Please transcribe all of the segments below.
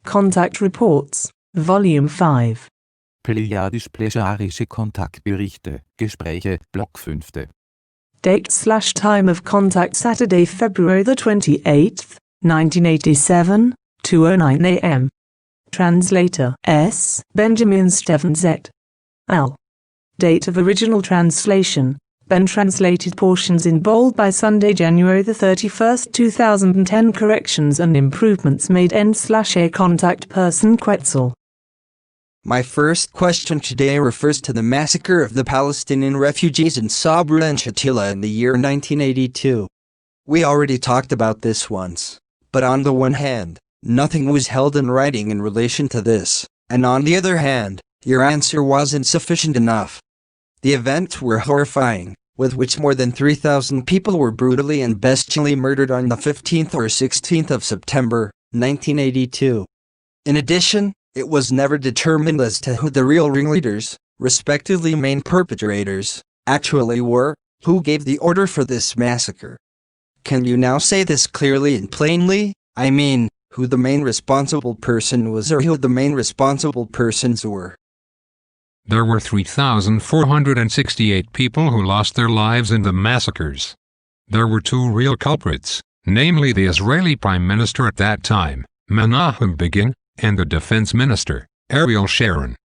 Contact Reports, Volume 5. Plejadisch-plecharische Kontaktberichte, Gespräche, Block 5. Date/time of contact Saturday, February the 28th, 1987, 2:09 a.m. Translator S. Benjamin Stephen Z. L. Date of original translation. Ben translated portions in bold by Sunday, January the 31st, 2010. Corrections and improvements made. N/A contact person Quetzal. My first question today refers to the massacre of the Palestinian refugees in Sabra and Shatila in the year 1982. We already talked about this once, but on the one hand, nothing was held in writing in relation to this, and on the other hand, your answer wasn't sufficient enough. The events were horrifying, with which more than 3,000 people were brutally and bestially murdered on the 15th or 16th of September, 1982. In addition, it was never determined as to who the real ringleaders, respectively main perpetrators, actually were, who gave the order for this massacre. Can you now say this clearly and plainly? I mean, who the main responsible person was or who the main responsible persons were. There were 3,468 people who lost their lives in the massacres. There were two real culprits, namely the Israeli Prime Minister at that time, Menachem Begin, and the Defense Minister, Ariel Sharon.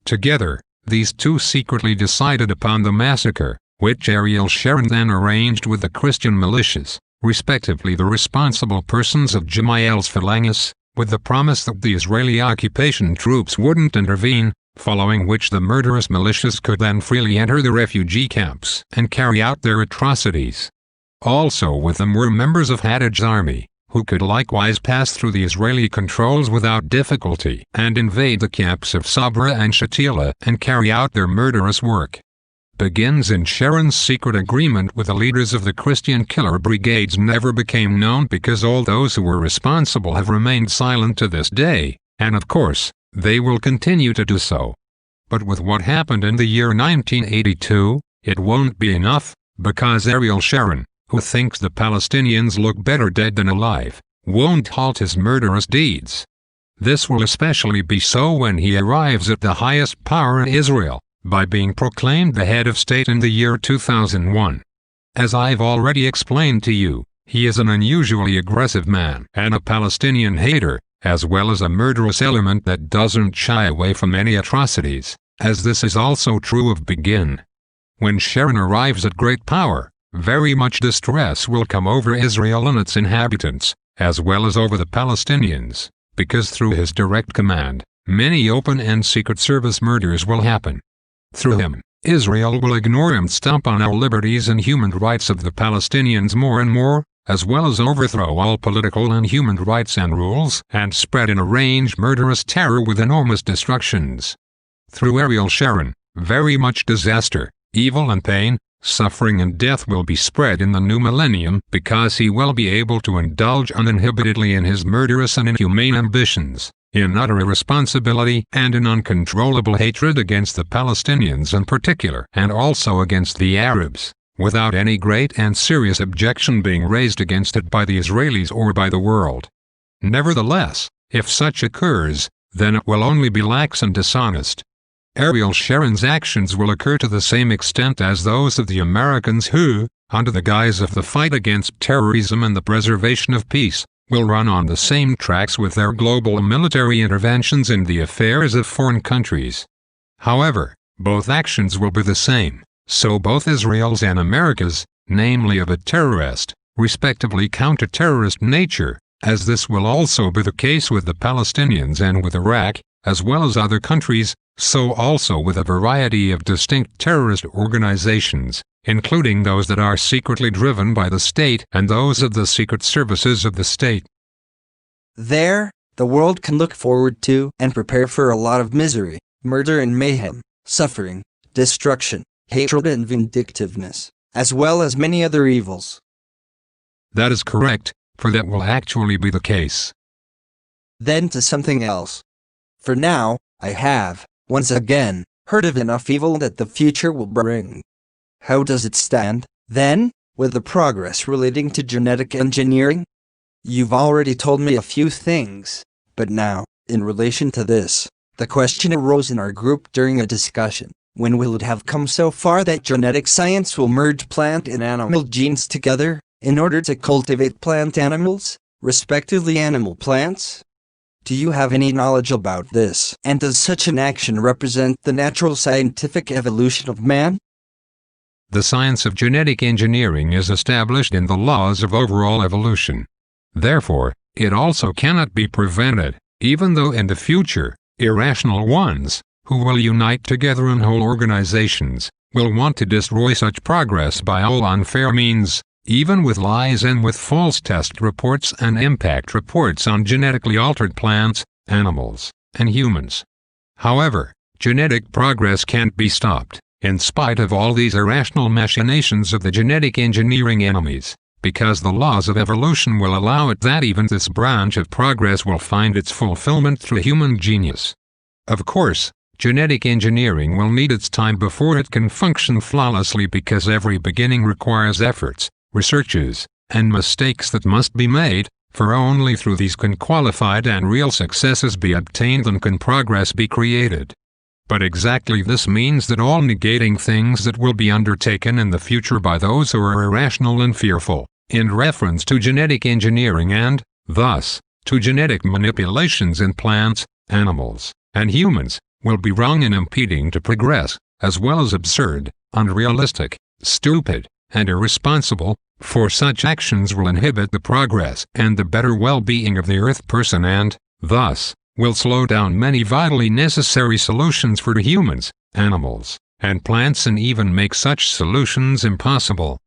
Together, these two secretly decided upon the massacre, which Ariel Sharon then arranged with the Christian militias, respectively the responsible persons of Jamail's phalanges, with the promise that the Israeli occupation troops wouldn't intervene, following which the murderous militias could then freely enter the refugee camps and carry out their atrocities. Also with them were members of Henoch's army, who could likewise pass through the Israeli controls without difficulty and invade the camps of Sabra and Shatila and carry out their murderous work. Begin's and Sharon's secret agreement with the leaders of the Christian killer brigades never became known because all those who were responsible have remained silent to this day, and of course, they will continue to do so. But with what happened in the year 1982, it won't be enough, because Ariel Sharon, who thinks the Palestinians look better dead than alive, won't halt his murderous deeds. This will especially be so when he arrives at the highest power in Israel, by being proclaimed the head of state in the year 2001. As I've already explained to you, he is an unusually aggressive man and a Palestinian hater, as well as a murderous element that doesn't shy away from any atrocities, as this is also true of Begin. When Sharon arrives at great power, very much distress will come over Israel and its inhabitants, as well as over the Palestinians, because through his direct command, many open and secret service murders will happen. Through him, Israel will ignore and stomp on our liberties and human rights of the Palestinians more and more, as well as overthrow all political and human rights and rules, and spread and arrange murderous terror with enormous destructions. Through Ariel Sharon, very much disaster, evil and pain, suffering and death will be spread in the new millennium because he will be able to indulge uninhibitedly in his murderous and inhumane ambitions, in utter irresponsibility and in uncontrollable hatred against the Palestinians in particular and also against the Arabs, without any great and serious objection being raised against it by the Israelis or by the world. Nevertheless, if such occurs, then it will only be lax and dishonest. Ariel Sharon's actions will occur to the same extent as those of the Americans who, under the guise of the fight against terrorism and the preservation of peace, will run on the same tracks with their global military interventions in the affairs of foreign countries. However, both actions will be the same, so both Israel's and America's, namely of a terrorist, respectively counter-terrorist nature, as this will also be the case with the Palestinians and with Iraq, as well as other countries, so also with a variety of distinct terrorist organizations, including those that are secretly driven by the state and those of the secret services of the state. There, the world can look forward to and prepare for a lot of misery, murder and mayhem, suffering, destruction, hatred and vindictiveness, as well as many other evils. That is correct, for that will actually be the case. Then to something else. For now, I have, once again, heard of enough evil that the future will bring. How does it stand, then, with the progress relating to genetic engineering? You've already told me a few things, but now, In relation to this, the question arose in our group during a discussion: when will it have come so far that genetic science will merge plant and animal genes together, in order to cultivate plant animals, respectively animal plants? Do you have any knowledge about this? And does such an action represent the natural scientific evolution of man? The science of genetic engineering is established in the laws of overall evolution. Therefore, it also cannot be prevented, even though in the future, irrational ones, who will unite together in whole organizations, will want to destroy such progress by all unfair means, even with lies and with false test reports and impact reports on genetically altered plants, animals, and humans. However, genetic progress can't be stopped, in spite of all these irrational machinations of the genetic engineering enemies, because the laws of evolution will allow it that even this branch of progress will find its fulfillment through human genius. Of course, genetic engineering will need its time before it can function flawlessly, because every beginning requires efforts, researches, and mistakes that must be made, for only through these can qualified and real successes be obtained and can progress be created. But exactly this means that all negating things that will be undertaken in the future by those who are irrational and fearful, in reference to genetic engineering and, thus, to genetic manipulations in plants, animals, and humans, will be wrong and impeding to progress, as well as absurd, unrealistic, stupid, and irresponsible, for such actions will inhibit the progress and the better well-being of the Earth person and, thus, will slow down many vitally necessary solutions for humans, animals, and plants, and even make such solutions impossible.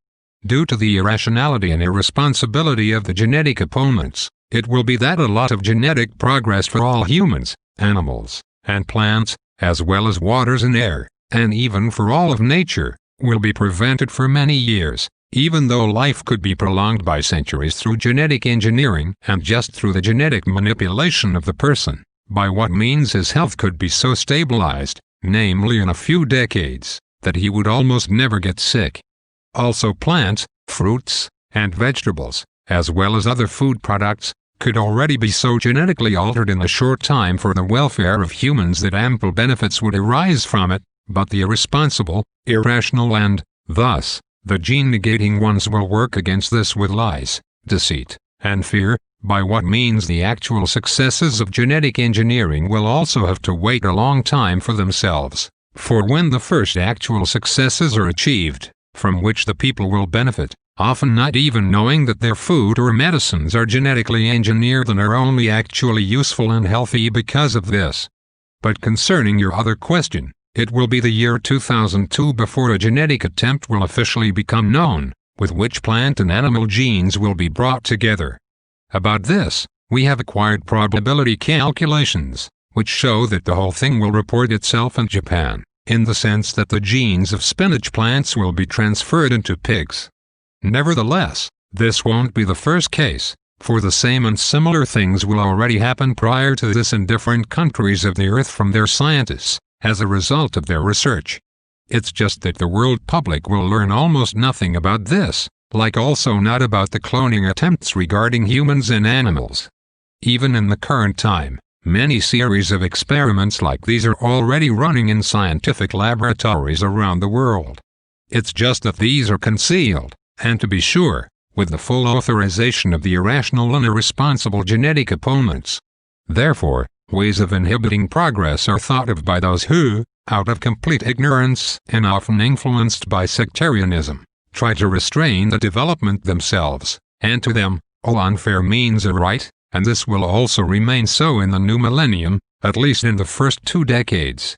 Due to the irrationality and irresponsibility of the genetic opponents, it will be that a lot of genetic progress for all humans, animals, and plants, as well as waters and air, and even for all of nature, will be prevented for many years, even though life could be prolonged by centuries through genetic engineering and just through the genetic manipulation of the person, by what means his health could be so stabilized, namely in a few decades, that he would almost never get sick. Also plants, fruits, and vegetables, as well as other food products, could already be so genetically altered in a short time for the welfare of humans that ample benefits would arise from it, but the irresponsible, irrational and, thus, the gene-negating ones will work against this with lies, deceit, and fear, by what means the actual successes of genetic engineering will also have to wait a long time for themselves, for when the first actual successes are achieved, from which the people will benefit, often not even knowing that their food or medicines are genetically engineered and are only actually useful and healthy because of this. But concerning your other question, it will be the year 2002 before a genetic attempt will officially become known, with which plant and animal genes will be brought together. About this, we have acquired probability calculations, which show that the whole thing will report itself in Japan, in the sense that the genes of spinach plants will be transferred into pigs. Nevertheless, this won't be the first case, for the same and similar things will already happen prior to this in different countries of the earth from their scientists, as a result of their research. It's just that the world public will learn almost nothing about this, like also not about the cloning attempts regarding humans and animals. Even in the current time, many series of experiments like these are already running in scientific laboratories around the world. It's just that these are concealed, and to be sure, with the full authorization of the irrational and irresponsible genetic opponents. Therefore, ways of inhibiting progress are thought of by those who, out of complete ignorance and often influenced by sectarianism, try to restrain the development themselves, and to them, all unfair means are right, and this will also remain so in the new millennium, at least in the first 2 decades.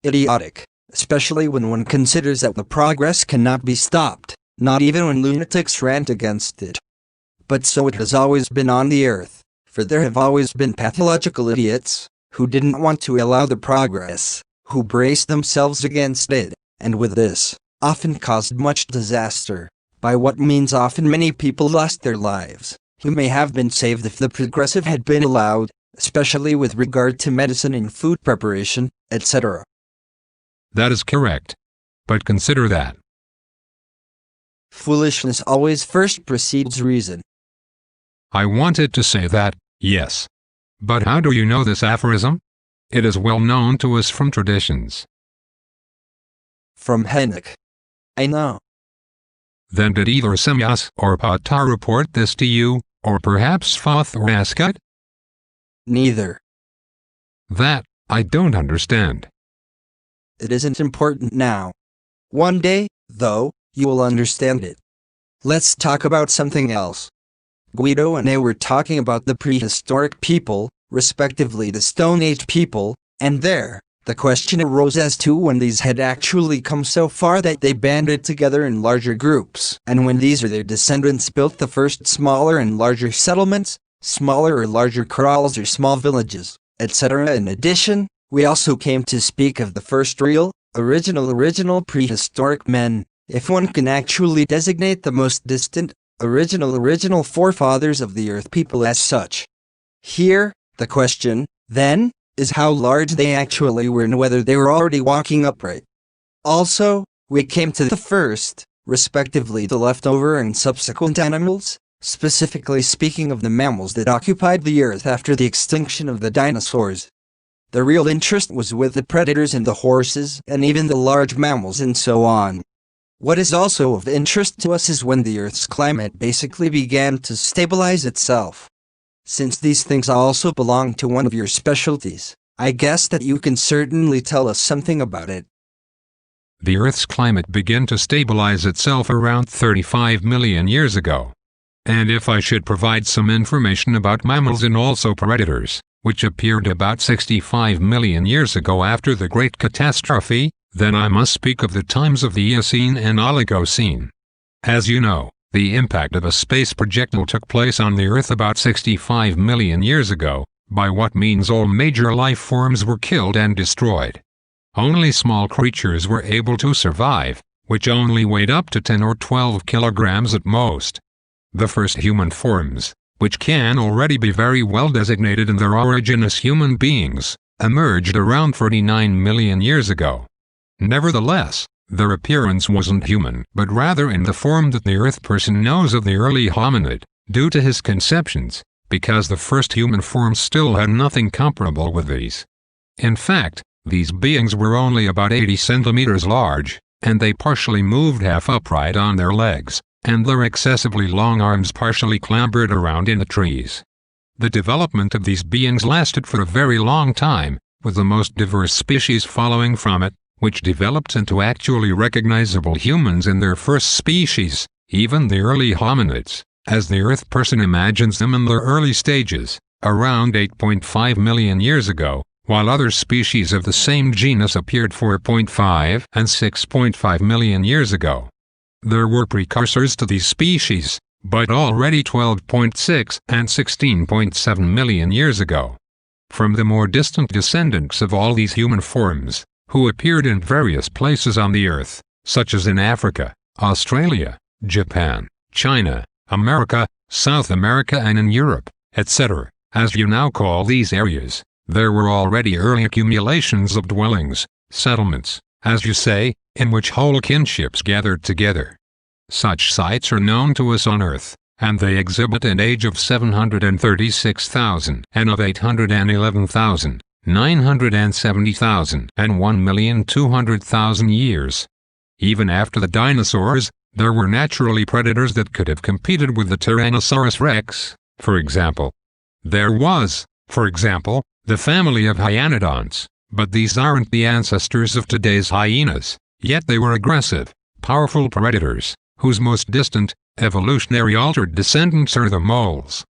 Idiotic, especially when one considers that the progress cannot be stopped, not even when lunatics rant against it. But so it has always been on the earth, for there have always been pathological idiots, who didn't want to allow the progress, who braced themselves against it, and with this, often caused much disaster, by what means often many people lost their lives, who may have been saved if the progressive had been allowed, especially with regard to medicine and food preparation, etc. That is correct. But consider that foolishness always first precedes reason. I wanted to say that, yes. But how do you know this aphorism? It is well known to us from traditions. From Henoch. I know. Then did either Semyas or Petra report this to you, or perhaps Thoth or Ascot? Neither. That, I don't understand. It isn't important now. One day, though, you will understand it. Let's talk about something else. Guido and I were talking about the prehistoric people, respectively the Stone Age people, and there, the question arose as to when these had actually come so far that they banded together in larger groups, and when these or their descendants built the first smaller and larger settlements, smaller or larger kraals or small villages, etc. In addition, we also came to speak of the first real, original prehistoric men, if one can actually designate the most distant, original forefathers of the Earth people as such. Here, the question, then, is how large they actually were and whether they were already walking upright. Also, we came to the first, respectively the leftover and subsequent animals, specifically speaking of the mammals that occupied the Earth after the extinction of the dinosaurs. The real interest was with the predators and the horses and even the large mammals and so on. What is also of interest to us is when the Earth's climate basically began to stabilize itself. Since these things also belong to one of your specialties, I guess that you can certainly tell us something about it. The Earth's climate began to stabilize itself around 35 million years ago. And if I should provide some information about mammals and also predators, which appeared about 65 million years ago after the Great Catastrophe, then I must speak of the times of the Eocene and Oligocene. As you know, the impact of a space projectile took place on the Earth about 65 million years ago, by what means all major life forms were killed and destroyed. Only small creatures were able to survive, which only weighed up to 10 or 12 kilograms at most. The first human forms, which can already be very well designated in their origin as human beings, emerged around 39 million years ago. Nevertheless, their appearance wasn't human, but rather in the form that the Earth person knows of the early hominid, due to his conceptions, because the first human forms still had nothing comparable with these. In fact, these beings were only about 80 centimeters large, and they partially moved half upright on their legs, and their excessively long arms partially clambered around in the trees. The development of these beings lasted for a very long time, with the most diverse species following from it, which developed into actually recognizable humans in their first species, even the early hominids, as the Earth person imagines them in their early stages, around 8.5 million years ago, while other species of the same genus appeared 4.5 and 6.5 million years ago. There were precursors to these species, but already 12.6 and 16.7 million years ago. From the more distant descendants of all these human forms, who appeared in various places on the Earth, such as in Africa, Australia, Japan, China, America, South America and in Europe, etc., as you now call these areas, there were already early accumulations of dwellings, settlements, as you say, in which whole kinships gathered together. Such sites are known to us on Earth, and they exhibit an age of 736,000 and of 811,000. 970,000 and 1,200,000 years. Even after the dinosaurs, there were naturally predators that could have competed with the Tyrannosaurus rex, for example. There was, for example, the family of hyenodonts, but these aren't the ancestors of today's hyenas, yet they were aggressive, powerful predators, whose most distant, evolutionary altered descendants are the moles.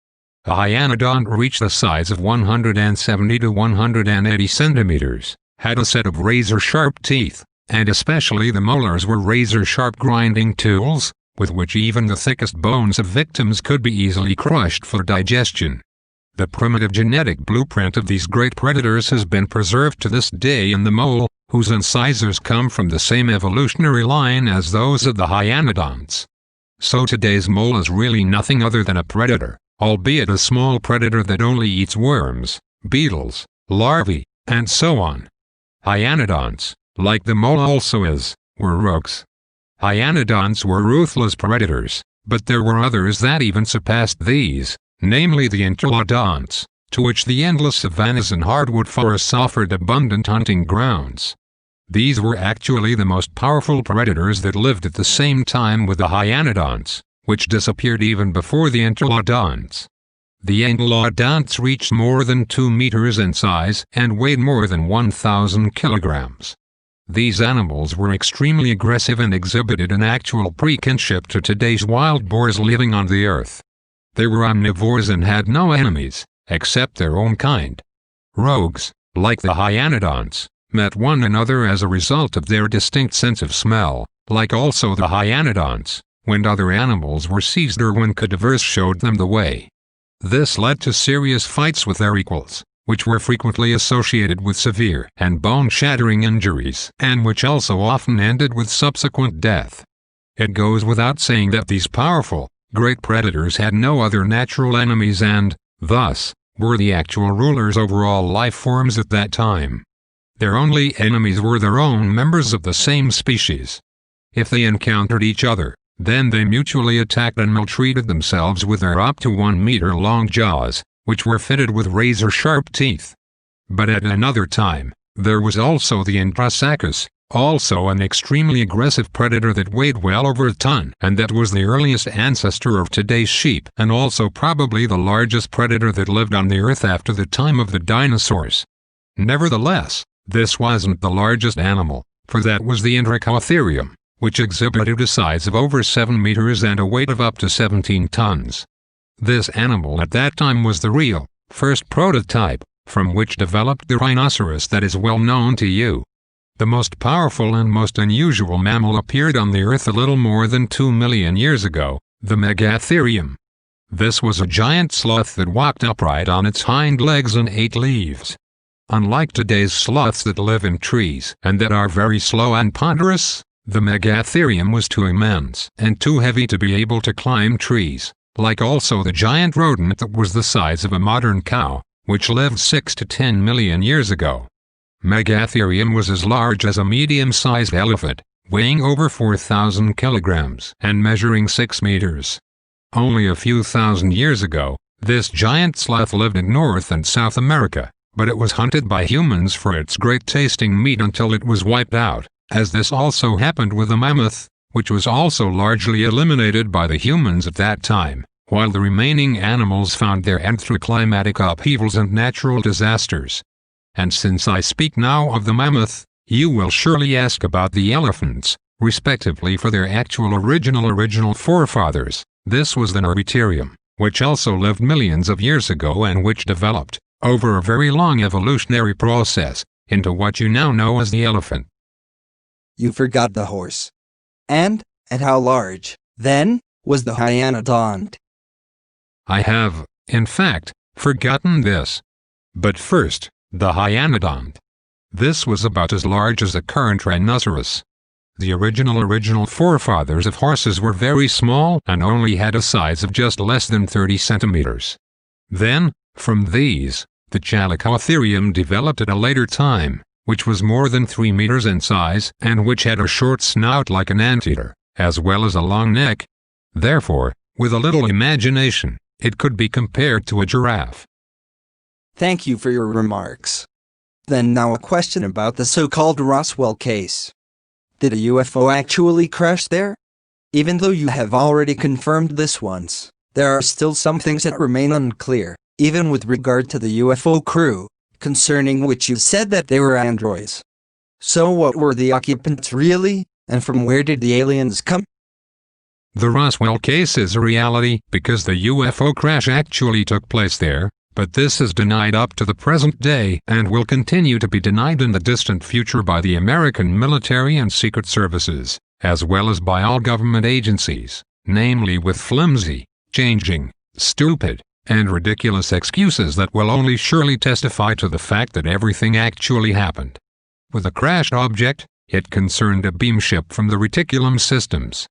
A hyenodont reached the size of 170 to 180 centimeters, had a set of razor-sharp teeth, and especially the molars were razor-sharp grinding tools, with which even the thickest bones of victims could be easily crushed for digestion. The primitive genetic blueprint of these great predators has been preserved to this day in the mole, whose incisors come from the same evolutionary line as those of the hyenodonts. So today's mole is really nothing other than a predator, albeit a small predator that only eats worms, beetles, larvae, and so on. Hyenodonts, like the mole also is, were rooks. Hyenodonts were ruthless predators, but there were others that even surpassed these, namely the entelodonts, to which the endless savannas and hardwood forests offered abundant hunting grounds. These were actually the most powerful predators that lived at the same time with the hyaenodonts, which disappeared even before the entelodonts. The entelodonts reached more than 2 meters in size and weighed more than 1,000 kilograms. These animals were extremely aggressive and exhibited an actual pre-kinship to today's wild boars living on the earth. They were omnivores and had no enemies, except their own kind. Rogues, like the hyaenodonts, met one another as a result of their distinct sense of smell, like also the hyaenodonts, when other animals were seized or when cadavers showed them the way. This led to serious fights with their equals, which were frequently associated with severe and bone-shattering injuries, and which also often ended with subsequent death. It goes without saying that these powerful, great predators had no other natural enemies and, thus, were the actual rulers over all life forms at that time. Their only enemies were their own members of the same species. If they encountered each other, then they mutually attacked and maltreated themselves with their up to 1 meter long jaws, which were fitted with razor-sharp teeth. But at another time, there was also the Anthracosaurus, also an extremely aggressive predator that weighed well over a ton, and that was the earliest ancestor of today's sheep, and also probably the largest predator that lived on the earth after the time of the dinosaurs. Nevertheless, this wasn't the largest animal, for that was the Anthracotherium, which exhibited a size of over 7 meters and a weight of up to 17 tons. This animal at that time was the real, first prototype, from which developed the rhinoceros that is well known to you. The most powerful and most unusual mammal appeared on the earth a little more than 2 million years ago, the Megatherium. This was a giant sloth that walked upright on its hind legs and ate leaves. Unlike today's sloths that live in trees and that are very slow and ponderous, the Megatherium was too immense and too heavy to be able to climb trees, like also the giant rodent that was the size of a modern cow, which lived 6 to 10 million years ago. Megatherium was as large as a medium-sized elephant, weighing over 4,000 kilograms and measuring 6 meters. Only a few thousand years ago, this giant sloth lived in North and South America, but it was hunted by humans for its great-tasting meat until it was wiped out, as this also happened with the mammoth, which was also largely eliminated by the humans at that time, while the remaining animals found their end through climatic upheavals and natural disasters. And since I speak now of the mammoth, you will surely ask about the elephants, respectively for their actual original forefathers. This was the Neuriterium, which also lived millions of years ago and which developed, over a very long evolutionary process, into what you now know as the elephant. You forgot the horse. And how large, then, was the hyaenodont? I have, in fact, forgotten this. But first, the hyaenodont. This was about as large as the current rhinoceros. The original forefathers of horses were very small and only had a size of just less than 30 centimeters. Then, from these, the Chalicotherium developed at a later time, which was more than 3 meters in size and which had a short snout like an anteater, as well as a long neck. Therefore, with a little imagination, it could be compared to a giraffe. Thank you for your remarks. Then now a question about the so-called Roswell case. Did a UFO actually crash there? Even though you have already confirmed this once, there are still some things that remain unclear, even with regard to the UFO crew, concerning which you said that they were androids. So what were the occupants really, and from where did the aliens come? The Roswell case is a reality because the UFO crash actually took place there, but this is denied up to the present day and will continue to be denied in the distant future by the American military and secret services, as well as by all government agencies, namely with flimsy, changing, stupid, and ridiculous excuses that will only surely testify to the fact that everything actually happened. With the crashed object, it concerned a beam ship from the Reticulum systems.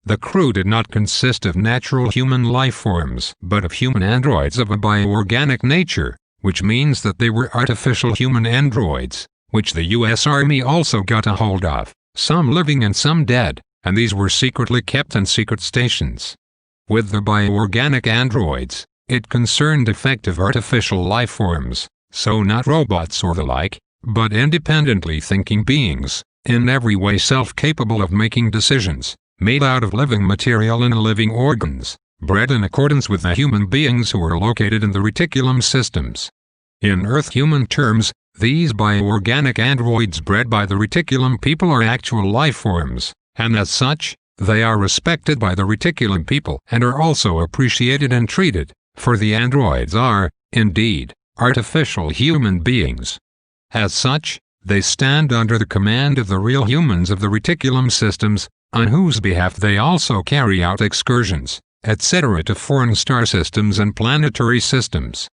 The crew did not consist of natural human life forms, but of human androids of a bioorganic nature, which means that they were artificial human androids, which the U.S. Army also got a hold of, some living and some dead, and these were secretly kept in secret stations. With the bioorganic androids, It concerned effective artificial life forms, so not robots or the like, but independently thinking beings, in every way self-capable of making decisions, made out of living material and living organs, bred in accordance with the human beings who are located in the reticulum systems. In Earth-human terms, these bioorganic androids bred by the reticulum people are actual life forms, and as such, they are respected by the reticulum people and are also appreciated and treated, for the androids are, indeed, artificial human beings. As such, they stand under the command of the real humans of the reticulum systems, on whose behalf they also carry out excursions, etc. to foreign star systems and planetary systems.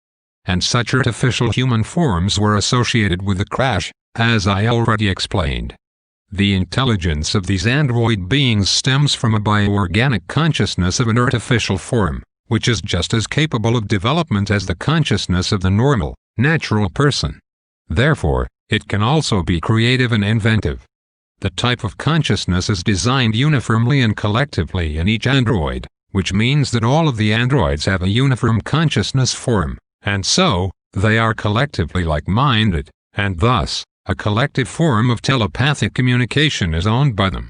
And such artificial human forms were associated with the crash, as I already explained. The intelligence of these android beings stems from a bioorganic consciousness of an artificial form, which is just as capable of development as the consciousness of the normal, natural person. Therefore, it can also be creative and inventive. The type of consciousness is designed uniformly and collectively in each android, which means that all of the androids have a uniform consciousness form, and so, they are collectively like-minded, and thus, a collective form of telepathic communication is owned by them.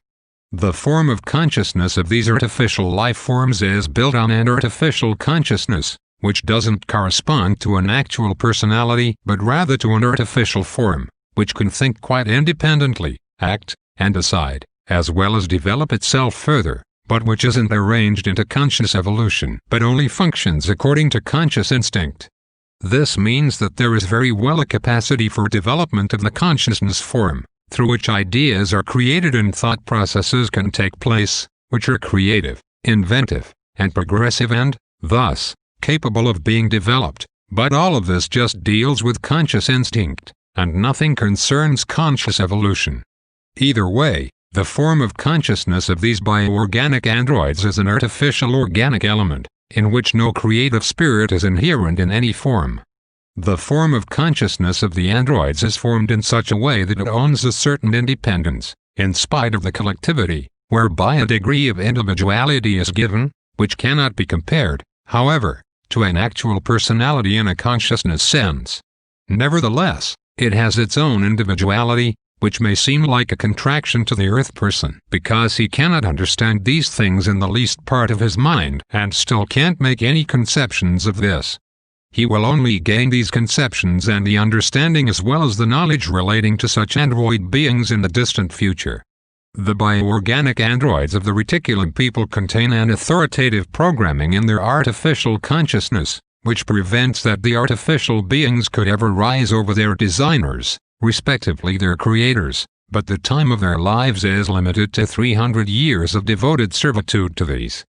The form of consciousness of these artificial life forms is built on an artificial consciousness, which doesn't correspond to an actual personality but rather to an artificial form, which can think quite independently, act, and decide, as well as develop itself further, but which isn't arranged into conscious evolution but only functions according to conscious instinct. This means that there is very well a capacity for development of the consciousness form, through which ideas are created and thought processes can take place, which are creative, inventive, and progressive and, thus, capable of being developed, but all of this just deals with conscious instinct, and nothing concerns conscious evolution. Either way, the form of consciousness of these bioorganic androids is an artificial organic element, in which no creative spirit is inherent in any form. The form of consciousness of the androids is formed in such a way that it owns a certain independence, in spite of the collectivity, whereby a degree of individuality is given, which cannot be compared, however, to an actual personality in a consciousness sense. Nevertheless, it has its own individuality, which may seem like a contraction to the Earth person because he cannot understand these things in the least part of his mind and still can't make any conceptions of this. He will only gain these conceptions and the understanding as well as the knowledge relating to such android beings in the distant future. The bioorganic androids of the reticulum people contain an authoritative programming in their artificial consciousness, which prevents that the artificial beings could ever rise over their designers, respectively their creators, but the time of their lives is limited to 300 years of devoted servitude to these.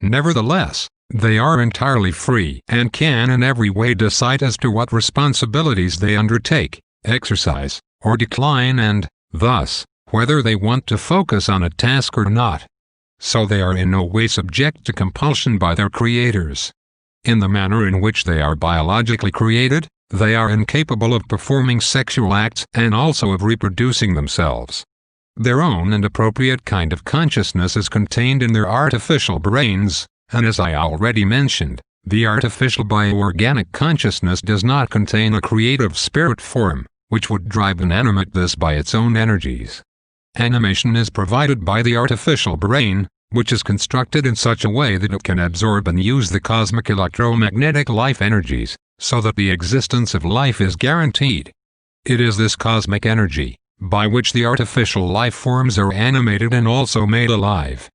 Nevertheless, they are entirely free and can in every way decide as to what responsibilities they undertake, exercise, or decline and, thus, whether they want to focus on a task or not. So they are in no way subject to compulsion by their creators. In the manner in which they are biologically created, they are incapable of performing sexual acts and also of reproducing themselves. Their own and appropriate kind of consciousness is contained in their artificial brains, and as I already mentioned, the artificial bioorganic consciousness does not contain a creative spirit form, which would drive and animate this by its own energies. Animation is provided by the artificial brain, which is constructed in such a way that it can absorb and use the cosmic electromagnetic life energies, so that the existence of life is guaranteed. It is this cosmic energy, by which the artificial life forms are animated and also made alive.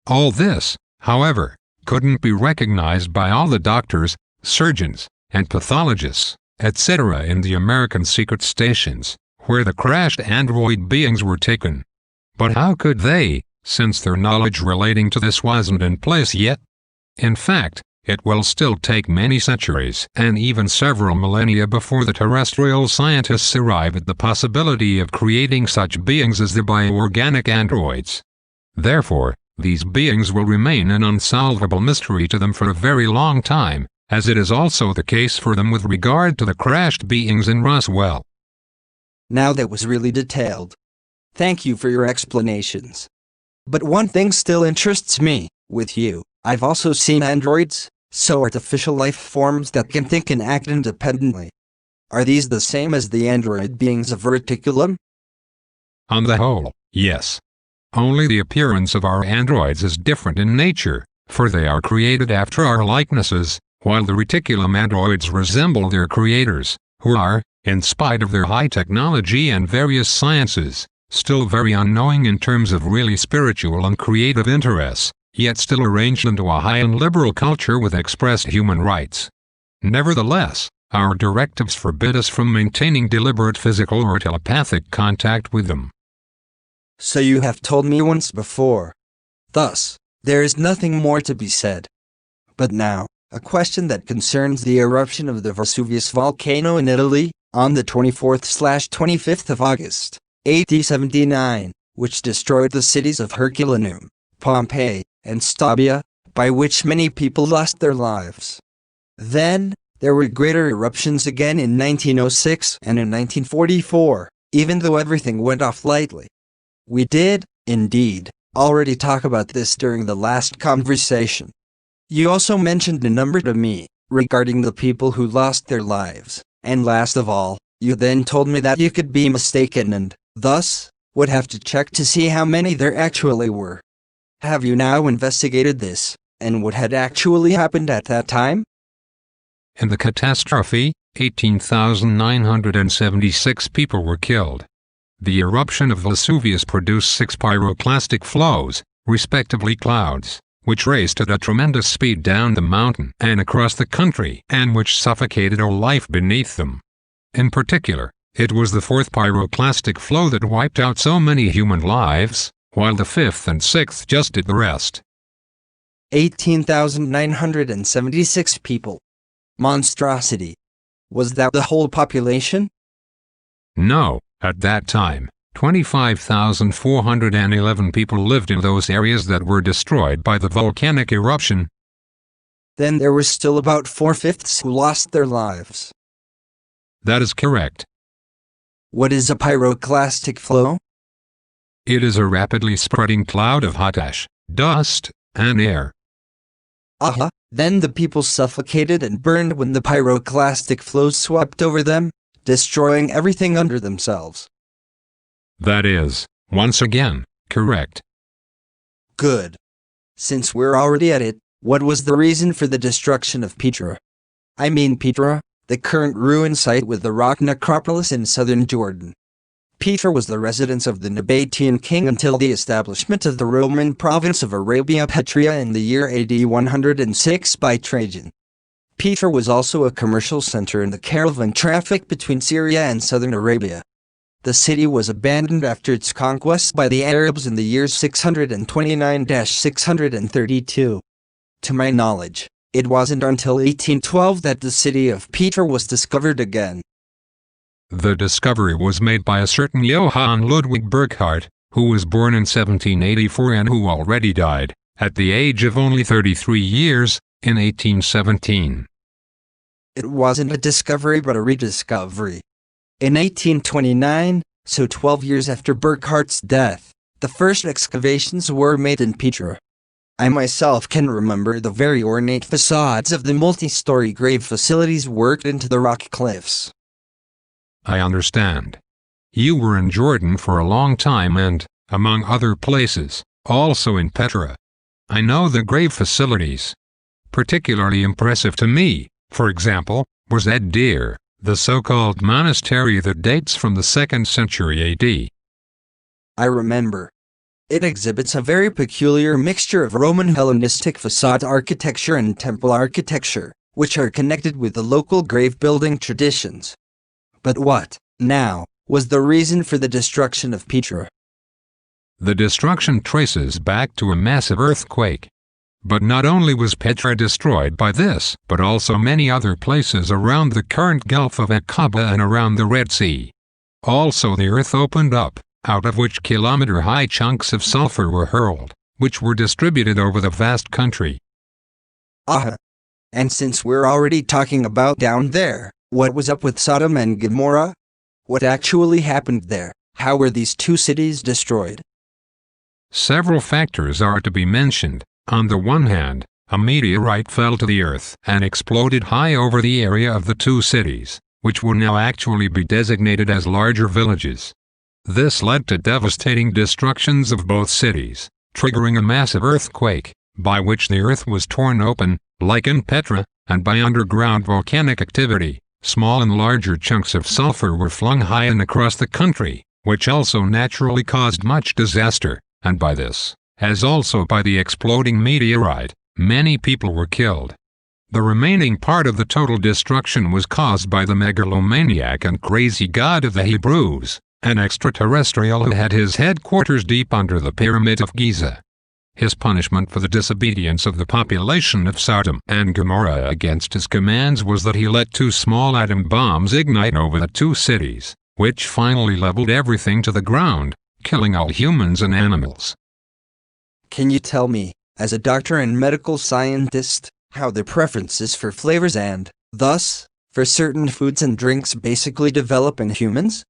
All this, however, couldn't be recognized by all the doctors, surgeons, and pathologists, etc. in the American secret stations, where the crashed android beings were taken. But how could they, since their knowledge relating to this wasn't in place yet? In fact, it will still take many centuries and even several millennia before the terrestrial scientists arrive at the possibility of creating such beings as the bioorganic androids. Therefore, these beings will remain an unsolvable mystery to them for a very long time, as it is also the case for them with regard to the crashed beings in Roswell. Now that was really detailed. Thank you for your explanations. But one thing still interests me, with you. I've also seen androids, So artificial life forms that can think and act independently. Are these the same as the android beings of Reticulum? On the whole, yes. Only the appearance of our androids is different in nature, for they are created after our likenesses, while the Reticulum androids resemble their creators, who are, in spite of their high technology and various sciences, still very unknowing in terms of really spiritual and creative interests, yet still arranged into a high and liberal culture with expressed human rights. Nevertheless, our directives forbid us from maintaining deliberate physical or telepathic contact with them. So you have told me once before. Thus, there is nothing more to be said. But now, a question that concerns the eruption of the Vesuvius volcano in Italy, on the 24th/25th of August, AD 79, which destroyed the cities of Herculaneum, Pompeii, and Stabia, by which many people lost their lives. Then, there were greater eruptions again in 1906 and in 1944, even though everything went off lightly. We did, indeed, already talk about this during the last conversation. You also mentioned a number to me, regarding the people who lost their lives, and last of all, you then told me that you could be mistaken and, thus, would have to check to see how many there actually were. Have you now investigated this, and what had actually happened at that time? In the catastrophe, 18,976 people were killed. The eruption of Vesuvius produced 6 pyroclastic flows, respectively clouds, which raced at a tremendous speed down the mountain and across the country, and which suffocated all life beneath them. In particular, it was the 4th pyroclastic flow that wiped out so many human lives, while the 5th and 6th just did the rest. 18,976 people. Monstrosity. Was that the whole population? No, at that time, 25,411 people lived in those areas that were destroyed by the volcanic eruption. Then there were still about 4/5 who lost their lives. That is correct. What is a pyroclastic flow? It is a rapidly spreading cloud of hot ash, dust, and air. Aha, then the people suffocated and burned when the pyroclastic flows swept over them, destroying everything under themselves. That is, once again, correct. Good. Since we're already at it, what was the reason for the destruction of Petra? I mean Petra, the current ruin site with the rock necropolis in southern Jordan. Petra was the residence of the Nabatean king until the establishment of the Roman province of Arabia Petrea in the year AD 106 by Trajan. Petra was also a commercial center in the caravan traffic between Syria and southern Arabia. The city was abandoned after its conquest by the Arabs in the years 629–632. To my knowledge, it wasn't until 1812 that the city of Petra was discovered again. The discovery was made by a certain Johann Ludwig Burckhardt, who was born in 1784 and who already died, at the age of only 33 years, in 1817. It wasn't a discovery but a rediscovery. In 1829, so 12 years after Burckhardt's death, the first excavations were made in Petra. I myself can remember the very ornate facades of the multi-story grave facilities worked into the rock cliffs. I understand. You were in Jordan for a long time and, among other places, also in Petra. I know the grave facilities. Particularly impressive to me, for example, was Ed Deer, the so-called monastery that dates from the 2nd century AD. I remember. It exhibits a very peculiar mixture of Roman Hellenistic facade architecture and temple architecture, which are connected with the local grave-building traditions. But what, now, was the reason for the destruction of Petra? The destruction traces back to a massive earthquake. But not only was Petra destroyed by this, but also many other places around the current Gulf of Aqaba and around the Red Sea. Also the earth opened up, out of which kilometer-high chunks of sulfur were hurled, which were distributed over the vast country. Aha. And since we're already talking about down there, what was up with Sodom and Gomorrah? What actually happened there? How were these two cities destroyed? Several factors are to be mentioned. On the one hand, a meteorite fell to the earth and exploded high over the area of the two cities, which would now actually be designated as larger villages. This led to devastating destructions of both cities, triggering a massive earthquake, by which the earth was torn open, like in Petra, and by underground volcanic activity, small and larger chunks of sulfur were flung high and across the country, which also naturally caused much disaster, and by this, as also by the exploding meteorite, many people were killed. The remaining part of the total destruction was caused by the megalomaniac and crazy god of the Hebrews, an extraterrestrial who had his headquarters deep under the Pyramid of Giza. His punishment for the disobedience of the population of Sodom and Gomorrah against his commands was that he let two small atom bombs ignite over the two cities, which finally leveled everything to the ground, killing all humans and animals. Can you tell me, as a doctor and medical scientist, how the preferences for flavors and, thus, for certain foods and drinks basically develop in humans?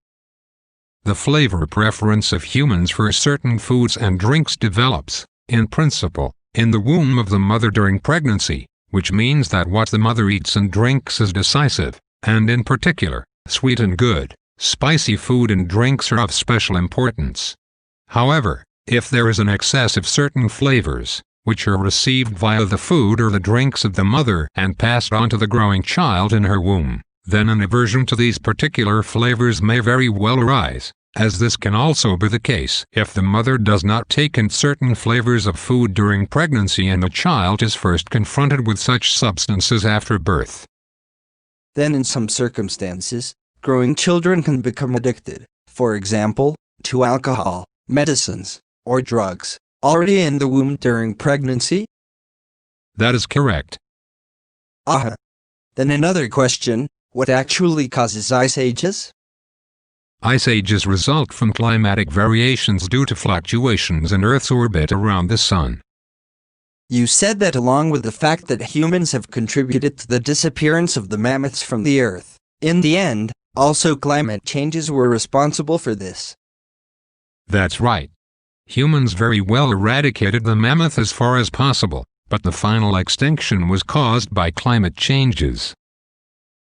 The flavor preference of humans for certain foods and drinks develops, in principle, in the womb of the mother during pregnancy, which means that what the mother eats and drinks is decisive, and in particular, sweet and good, spicy food and drinks are of special importance. However, if there is an excess of certain flavors, which are received via the food or the drinks of the mother and passed on to the growing child in her womb, then an aversion to these particular flavors may very well arise, as this can also be the case if the mother does not take in certain flavors of food during pregnancy and the child is first confronted with such substances after birth. Then in some circumstances, growing children can become addicted, for example, to alcohol, medicines, or drugs, already in the womb during pregnancy? That is correct. Aha. Then another question, what actually causes ice ages? Ice ages result from climatic variations due to fluctuations in Earth's orbit around the Sun. You said that along with the fact that humans have contributed to the disappearance of the mammoths from the Earth, in the end, also climate changes were responsible for this. That's right. Humans very well eradicated the mammoth as far as possible, but the final extinction was caused by climate changes.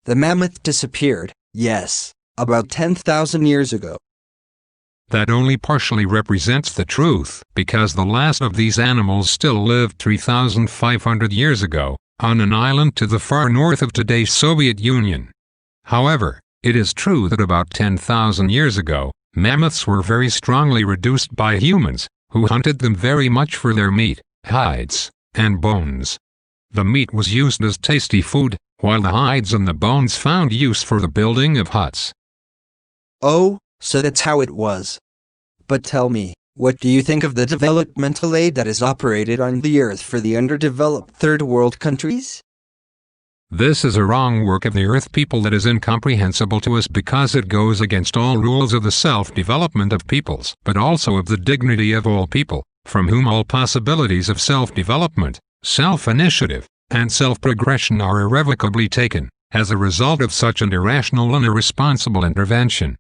The mammoth disappeared, yes, about 10,000 years ago. That only partially represents the truth, because the last of these animals still lived 3,500 years ago, on an island to the far north of today's Soviet Union. However, it is true that about 10,000 years ago, mammoths were very strongly reduced by humans, who hunted them very much for their meat, hides, and bones. The meat was used as tasty food, while the hides and the bones found use for the building of huts. Oh, so that's how it was. But tell me, what do you think of the developmental aid that is operated on the Earth for the underdeveloped third world countries? This is a wrong work of the Earth people that is incomprehensible to us because it goes against all rules of the self-development of peoples, but also of the dignity of all people, from whom all possibilities of self-development, self-initiative, and self-progression are irrevocably taken, as a result of such an irrational and irresponsible intervention.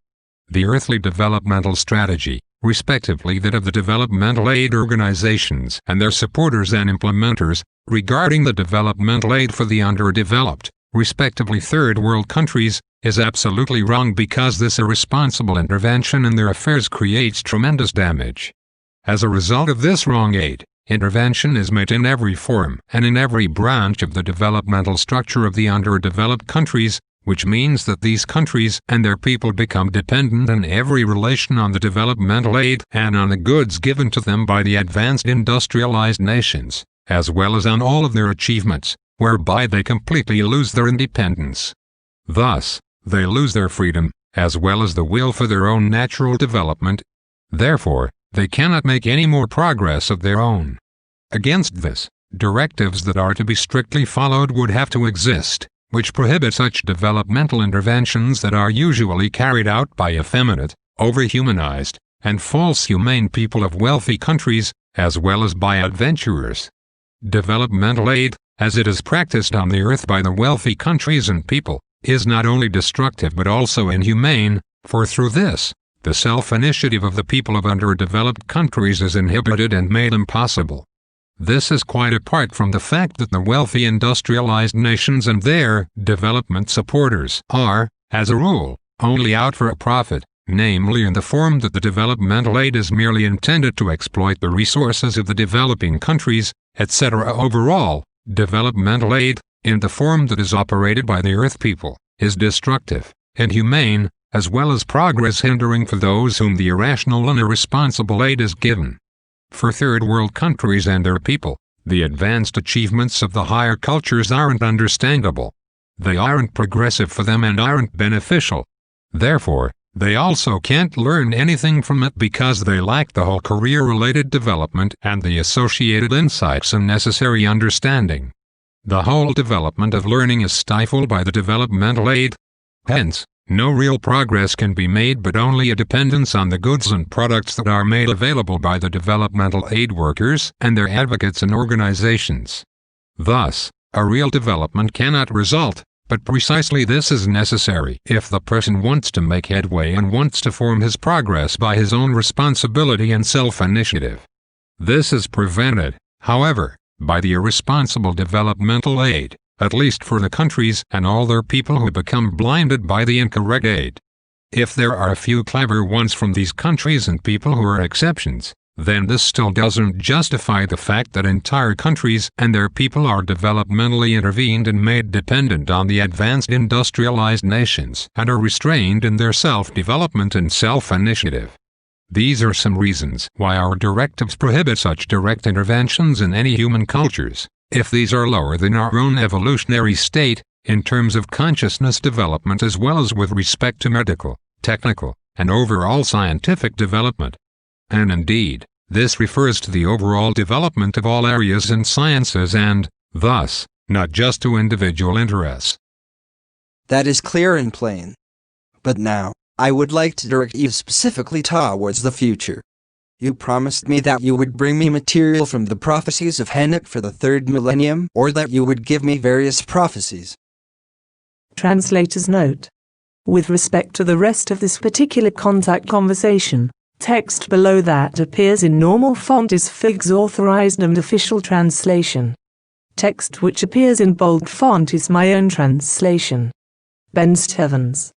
The earthly developmental strategy, respectively that of the developmental aid organizations and their supporters and implementers, regarding the developmental aid for the underdeveloped, respectively third world countries, is absolutely wrong because this irresponsible intervention in their affairs creates tremendous damage. As a result of this wrong aid, intervention is made in every form and in every branch of the developmental structure of the underdeveloped countries, which means that these countries and their people become dependent in every relation on the developmental aid and on the goods given to them by the advanced industrialized nations, as well as on all of their achievements, whereby they completely lose their independence. Thus, they lose their freedom, as well as the will for their own natural development. Therefore, they cannot make any more progress of their own. Against this, directives that are to be strictly followed would have to exist, which prohibit such developmental interventions that are usually carried out by effeminate, overhumanized, and false humane people of wealthy countries, as well as by adventurers. Developmental aid, as it is practiced on the earth by the wealthy countries and people, is not only destructive but also inhumane, for through this, the self-initiative of the people of underdeveloped countries is inhibited and made impossible. This is quite apart from the fact that the wealthy industrialized nations and their development supporters are, as a rule, only out for a profit, namely in the form that the developmental aid is merely intended to exploit the resources of the developing countries, etc. Overall, developmental aid, in the form that is operated by the Earth people, is destructive, inhumane, as well as progress-hindering for those whom the irrational and irresponsible aid is given. For third world countries and their people, the advanced achievements of the higher cultures aren't understandable. They aren't progressive for them and aren't beneficial. Therefore, they also can't learn anything from it because they lack the whole career-related development and the associated insights and necessary understanding. The whole development of learning is stifled by the developmental aid. Hence, no real progress can be made but only a dependence on the goods and products that are made available by the developmental aid workers and their advocates and organizations. Thus, a real development cannot result, but precisely this is necessary if the person wants to make headway and wants to form his progress by his own responsibility and self-initiative. This is prevented, however, by the irresponsible developmental aid, at least for the countries and all their people who become blinded by the incorrect aid. If there are a few clever ones from these countries and people who are exceptions, then this still doesn't justify the fact that entire countries and their people are developmentally intervened and made dependent on the advanced industrialized nations and are restrained in their self-development and self-initiative. These are some reasons why our directives prohibit such direct interventions in any human cultures, if these are lower than our own evolutionary state, in terms of consciousness development as well as with respect to medical, technical, and overall scientific development. And indeed, this refers to the overall development of all areas in sciences and, thus, not just to individual interests. That is clear and plain. But now, I would like to direct you specifically towards the future. You promised me that you would bring me material from the Prophecies of Henyk for the third millennium, or that you would give me various prophecies. Translator's note. With respect to the rest of this particular contact conversation, text below that appears in normal font is FIG's authorized and official translation. Text which appears in bold font is my own translation. Ben Stevens.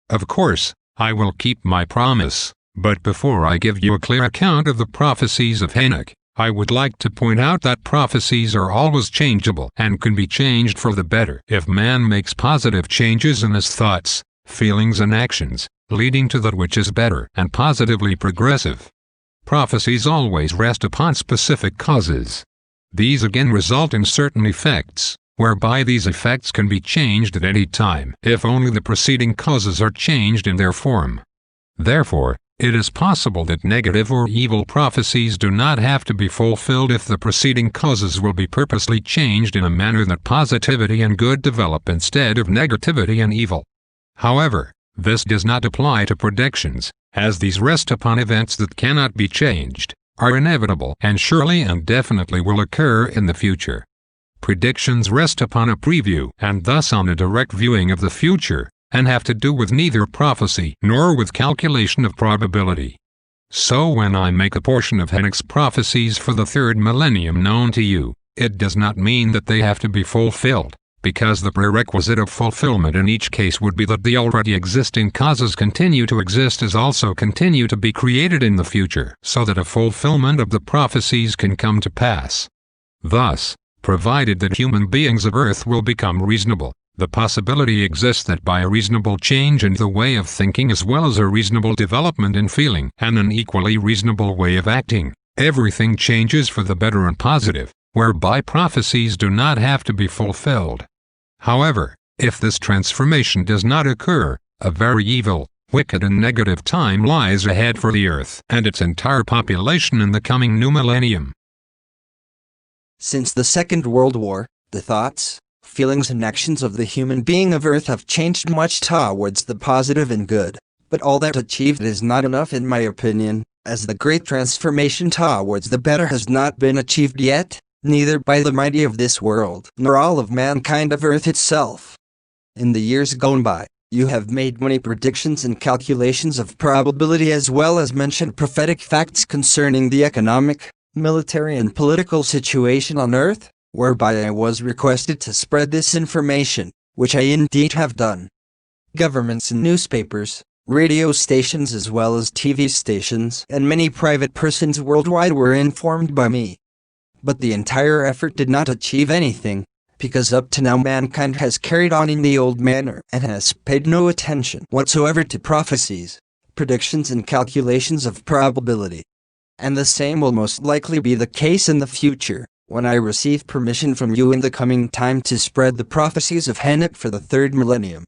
Of course, I will keep my promise, but before I give you a clear account of the Prophecies of Henyk, I would like to point out that prophecies are always changeable and can be changed for the better if man makes positive changes in his thoughts, feelings and actions, leading to that which is better and positively progressive. Prophecies always rest upon specific causes. These again result in certain effects, whereby these effects can be changed at any time if only the preceding causes are changed in their form. Therefore, it is possible that negative or evil prophecies do not have to be fulfilled if the preceding causes will be purposely changed in a manner that positivity and good develop instead of negativity and evil. However, this does not apply to predictions, as these rest upon events that cannot be changed, are inevitable and surely and definitely will occur in the future. Predictions rest upon a preview and thus on a direct viewing of the future, and have to do with neither prophecy nor with calculation of probability. So when I make a portion of Henok's prophecies for the third millennium known to you, it does not mean that they have to be fulfilled, because the prerequisite of fulfillment in each case would be that the already existing causes continue to exist as also continue to be created in the future, so that a fulfillment of the prophecies can come to pass. Thus, provided that human beings of Earth will become reasonable, the possibility exists that by a reasonable change in the way of thinking as well as a reasonable development in feeling and an equally reasonable way of acting, everything changes for the better and positive, whereby prophecies do not have to be fulfilled. However, if this transformation does not occur, a very evil, wicked and negative time lies ahead for the Earth and its entire population in the coming new millennium. Since the Second World War, the thoughts, feelings and actions of the human being of Earth have changed much towards the positive and good, but all that achieved is not enough in my opinion, as the great transformation towards the better has not been achieved yet, neither by the mighty of this world nor all of mankind of Earth itself. In the years gone by, you have made many predictions and calculations of probability as well as mentioned prophetic facts concerning the economic, military and political situation on Earth, whereby I was requested to spread this information, which I indeed have done. Governments and newspapers, radio stations as well as TV stations, and many private persons worldwide were informed by me. But the entire effort did not achieve anything, because up to now mankind has carried on in the old manner and has paid no attention whatsoever to prophecies, predictions and calculations of probability. And the same will most likely be the case in the future, when I receive permission from you in the coming time to spread the prophecies of Henyk for the third millennium.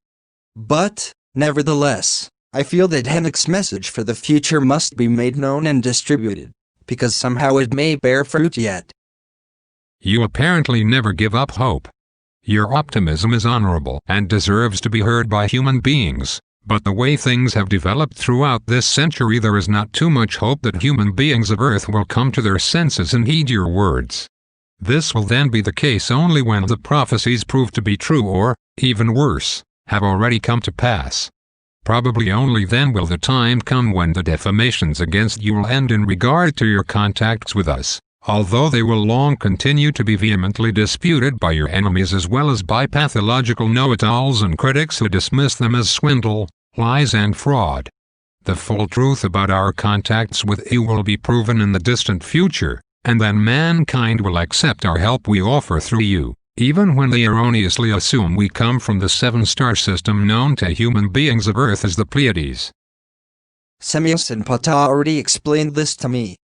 But, nevertheless, I feel that Henoch's message for the future must be made known and distributed, because somehow it may bear fruit yet. You apparently never give up hope. Your optimism is honorable and deserves to be heard by human beings, but the way things have developed throughout this century, there is not too much hope that human beings of Earth will come to their senses and heed your words. This will then be the case only when the prophecies prove to be true or, even worse, have already come to pass. Probably only then will the time come when the defamations against you will end in regard to your contacts with us, although they will long continue to be vehemently disputed by your enemies as well as by pathological know-it-alls and critics who dismiss them as swindle, lies and fraud. The full truth about our contacts with you will be proven in the distant future, and then mankind will accept our help we offer through you, even when they erroneously assume we come from the seven-star system known to human beings of Earth as the Pleiades. Vesuvius and Petra already explained this to me.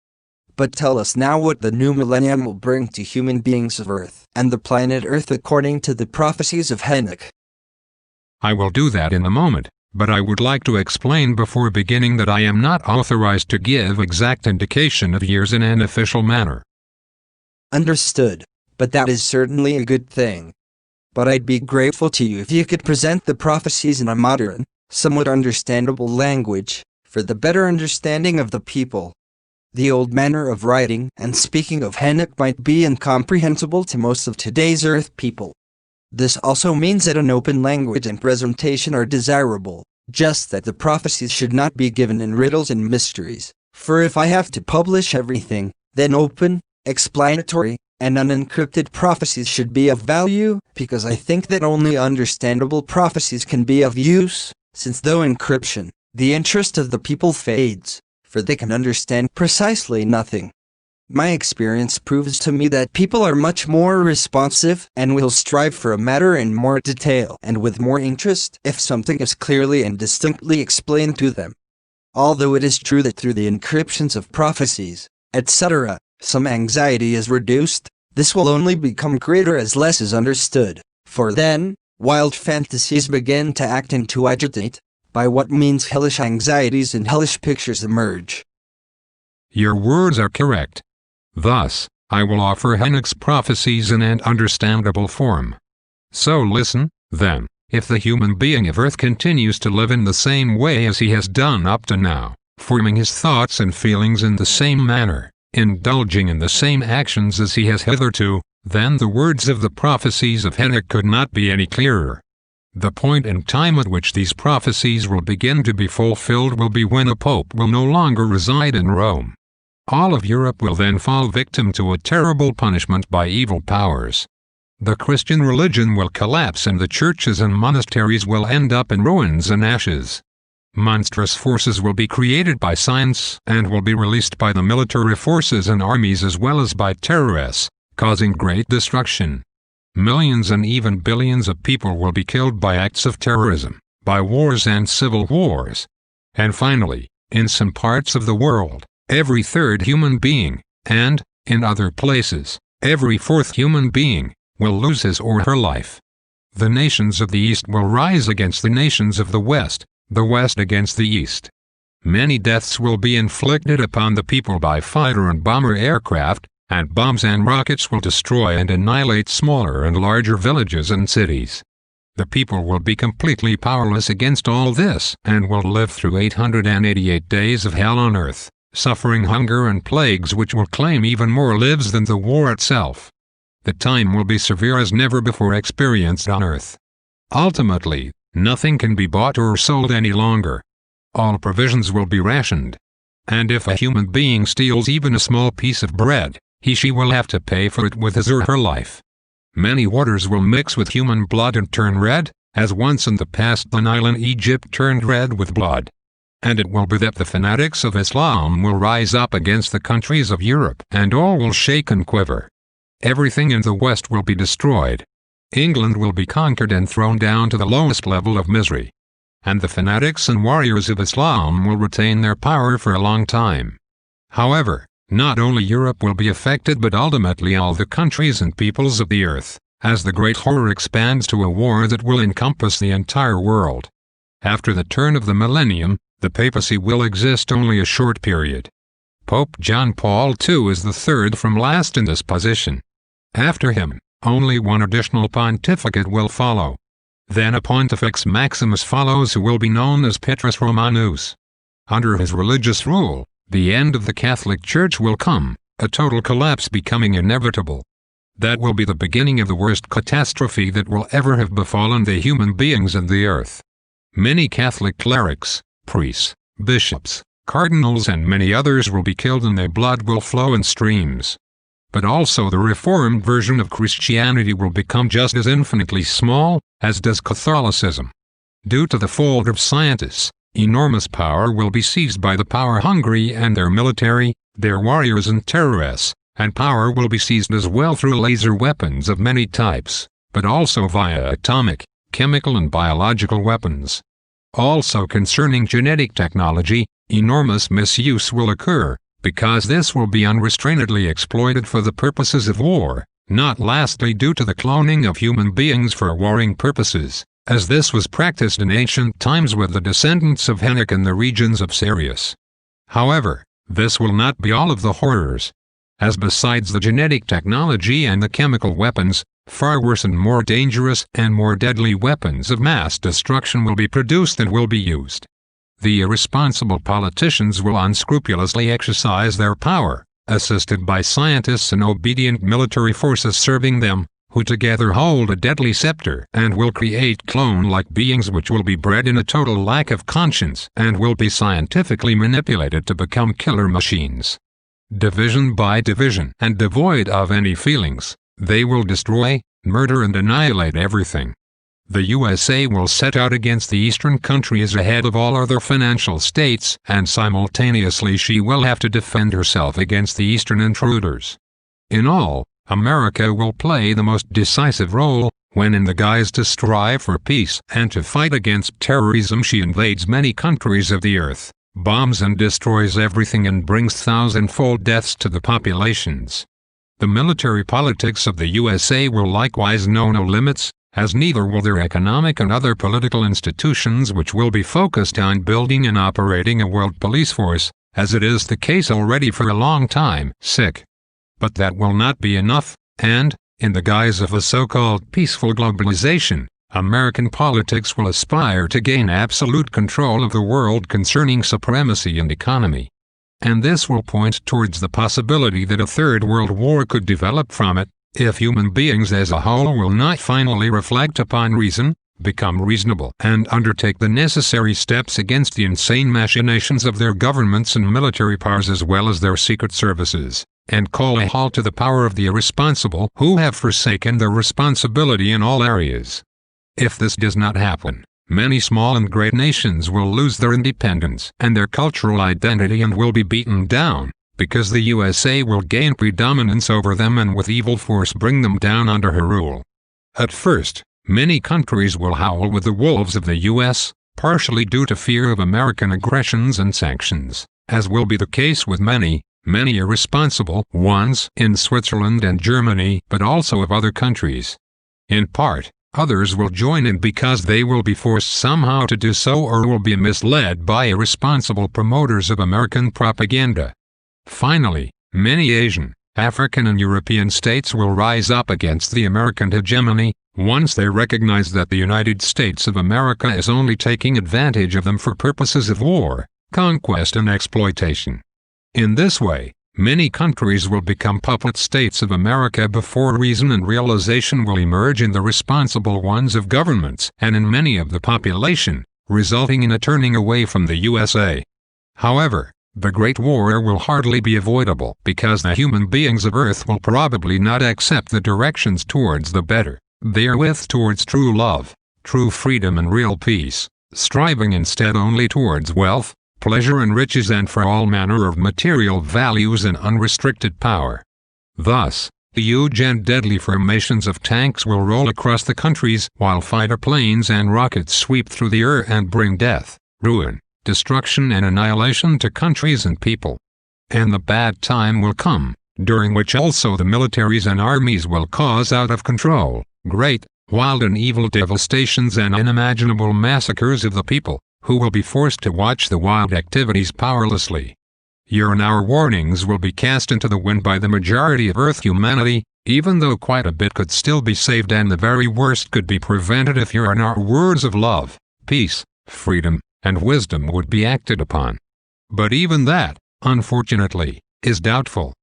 But tell us now what the new millennium will bring to human beings of Earth and the planet Earth according to the prophecies of Henyk. I will do that in a moment, but I would like to explain before beginning that I am not authorized to give exact indication of years in an official manner. Understood, but that is certainly a good thing. But I'd be grateful to you if you could present the prophecies in a modern, somewhat understandable language, for the better understanding of the people. The old manner of writing and speaking of Henyk might be incomprehensible to most of today's Earth people. This also means that an open language and presentation are desirable, just that the prophecies should not be given in riddles and mysteries, for if I have to publish everything, then open, explanatory, and unencrypted prophecies should be of value, because I think that only understandable prophecies can be of use, since though encryption, the interest of the people fades, for they can understand precisely nothing. My experience proves to me that people are much more responsive and will strive for a matter in more detail and with more interest if something is clearly and distinctly explained to them. Although it is true that through the encryptions of prophecies, etc., some anxiety is reduced, this will only become greater as less is understood, for then, wild fantasies begin to act and to agitate, by what means hellish anxieties and hellish pictures emerge. Your words are correct. Thus, I will offer Henok's prophecies in an understandable form. So listen, then, if the human being of Earth continues to live in the same way as he has done up to now, forming his thoughts and feelings in the same manner, indulging in the same actions as he has hitherto, then the words of the prophecies of Henyk could not be any clearer. The point in time at which these prophecies will begin to be fulfilled will be when a pope will no longer reside in Rome. All of Europe will then fall victim to a terrible punishment by evil powers. The Christian religion will collapse and the churches and monasteries will end up in ruins and ashes. Monstrous forces will be created by science and will be released by the military forces and armies as well as by terrorists, causing great destruction. Millions and even billions of people will be killed by acts of terrorism, by wars and civil wars. And finally, in some parts of the world, every third human being, and, in other places, every fourth human being, will lose his or her life. The nations of the East will rise against the nations of the West against the East. Many deaths will be inflicted upon the people by fighter and bomber aircraft, and bombs and rockets will destroy and annihilate smaller and larger villages and cities. The people will be completely powerless against all this and will live through 888 days of hell on earth, suffering hunger and plagues which will claim even more lives than the war itself. The time will be severe as never before experienced on earth. Ultimately, nothing can be bought or sold any longer. All provisions will be rationed. And if a human being steals even a small piece of bread, she will have to pay for it with his or her life. Many waters will mix with human blood and turn red, as once in the past the Nile in Egypt turned red with blood. And it will be that the fanatics of Islam will rise up against the countries of Europe, and all will shake and quiver. Everything in the West will be destroyed. England will be conquered and thrown down to the lowest level of misery. And the fanatics and warriors of Islam will retain their power for a long time. However, not only Europe will be affected but ultimately all the countries and peoples of the earth, as the great horror expands to a war that will encompass the entire world. After the turn of the millennium, the papacy will exist only a short period. Pope John Paul II is the third from last in this position. After him, only one additional pontificate will follow. Then a Pontifex Maximus follows who will be known as Petrus Romanus. Under his religious rule, the end of the Catholic Church will come, a total collapse becoming inevitable. That will be the beginning of the worst catastrophe that will ever have befallen the human beings and the earth. Many Catholic clerics, priests, bishops, cardinals and many others will be killed and their blood will flow in streams. But also the Reformed version of Christianity will become just as infinitely small, as does Catholicism. Due to the fault of scientists, enormous power will be seized by the power-hungry and their military, their warriors and terrorists, and power will be seized as well through laser weapons of many types, but also via atomic, chemical and biological weapons. Also concerning genetic technology, enormous misuse will occur, because this will be unrestrainedly exploited for the purposes of war, not lastly due to the cloning of human beings for warring purposes, as this was practiced in ancient times with the descendants of Henoch in the regions of Sirius. However, this will not be all of the horrors, as besides the genetic technology and the chemical weapons, far worse and more dangerous and more deadly weapons of mass destruction will be produced and will be used. The irresponsible politicians will unscrupulously exercise their power, assisted by scientists and obedient military forces serving them, who together hold a deadly scepter and will create clone-like beings which will be bred in a total lack of conscience and will be scientifically manipulated to become killer machines. Division by division and devoid of any feelings, they will destroy, murder and annihilate everything. The USA will set out against the eastern countries ahead of all other financial states, and simultaneously she will have to defend herself against the eastern intruders. In all, America will play the most decisive role, when in the guise to strive for peace and to fight against terrorism she invades many countries of the earth, bombs and destroys everything and brings thousand-fold deaths to the populations. The military politics of the USA will likewise know no limits, as neither will their economic and other political institutions which will be focused on building and operating a world police force, as it is the case already for a long time. But that will not be enough, and, in the guise of a so-called peaceful globalization, American politics will aspire to gain absolute control of the world concerning supremacy and economy. And this will point towards the possibility that a third world war could develop from it, if human beings as a whole will not finally reflect upon reason, become reasonable, and undertake the necessary steps against the insane machinations of their governments and military powers as well as their secret services, and call a halt to the power of the irresponsible who have forsaken their responsibility in all areas. If this does not happen, many small and great nations will lose their independence and their cultural identity and will be beaten down, because the USA will gain predominance over them and with evil force bring them down under her rule. At first, many countries will howl with the wolves of the US, partially due to fear of American aggressions and sanctions, as will be the case with many irresponsible ones in Switzerland and Germany, but also of other countries. In part, others will join in because they will be forced somehow to do so or will be misled by irresponsible promoters of American propaganda. Finally, many Asian, African and European states will rise up against the American hegemony, once they recognize that the United States of America is only taking advantage of them for purposes of war, conquest and exploitation. In this way, many countries will become puppet states of America before reason and realization will emerge in the responsible ones of governments and in many of the population, resulting in a turning away from the USA. However, The Great War will hardly be avoidable because the human beings of Earth will probably not accept the directions towards the better, therewith towards true love, true freedom and real peace, striving instead only towards wealth, pleasure and riches and for all manner of material values and unrestricted power. Thus, huge and deadly formations of tanks will roll across the countries while fighter planes and rockets sweep through the air and bring death, ruin, destruction and annihilation to countries and people. And the bad time will come, during which also the militaries and armies will cause out of control, great, wild and evil devastations and unimaginable massacres of the people, who will be forced to watch the wild activities powerlessly. Your and our warnings will be cast into the wind by the majority of Earth humanity, even though quite a bit could still be saved and the very worst could be prevented if your and our words of love, peace, freedom, and wisdom would be acted upon. But even that, unfortunately, is doubtful.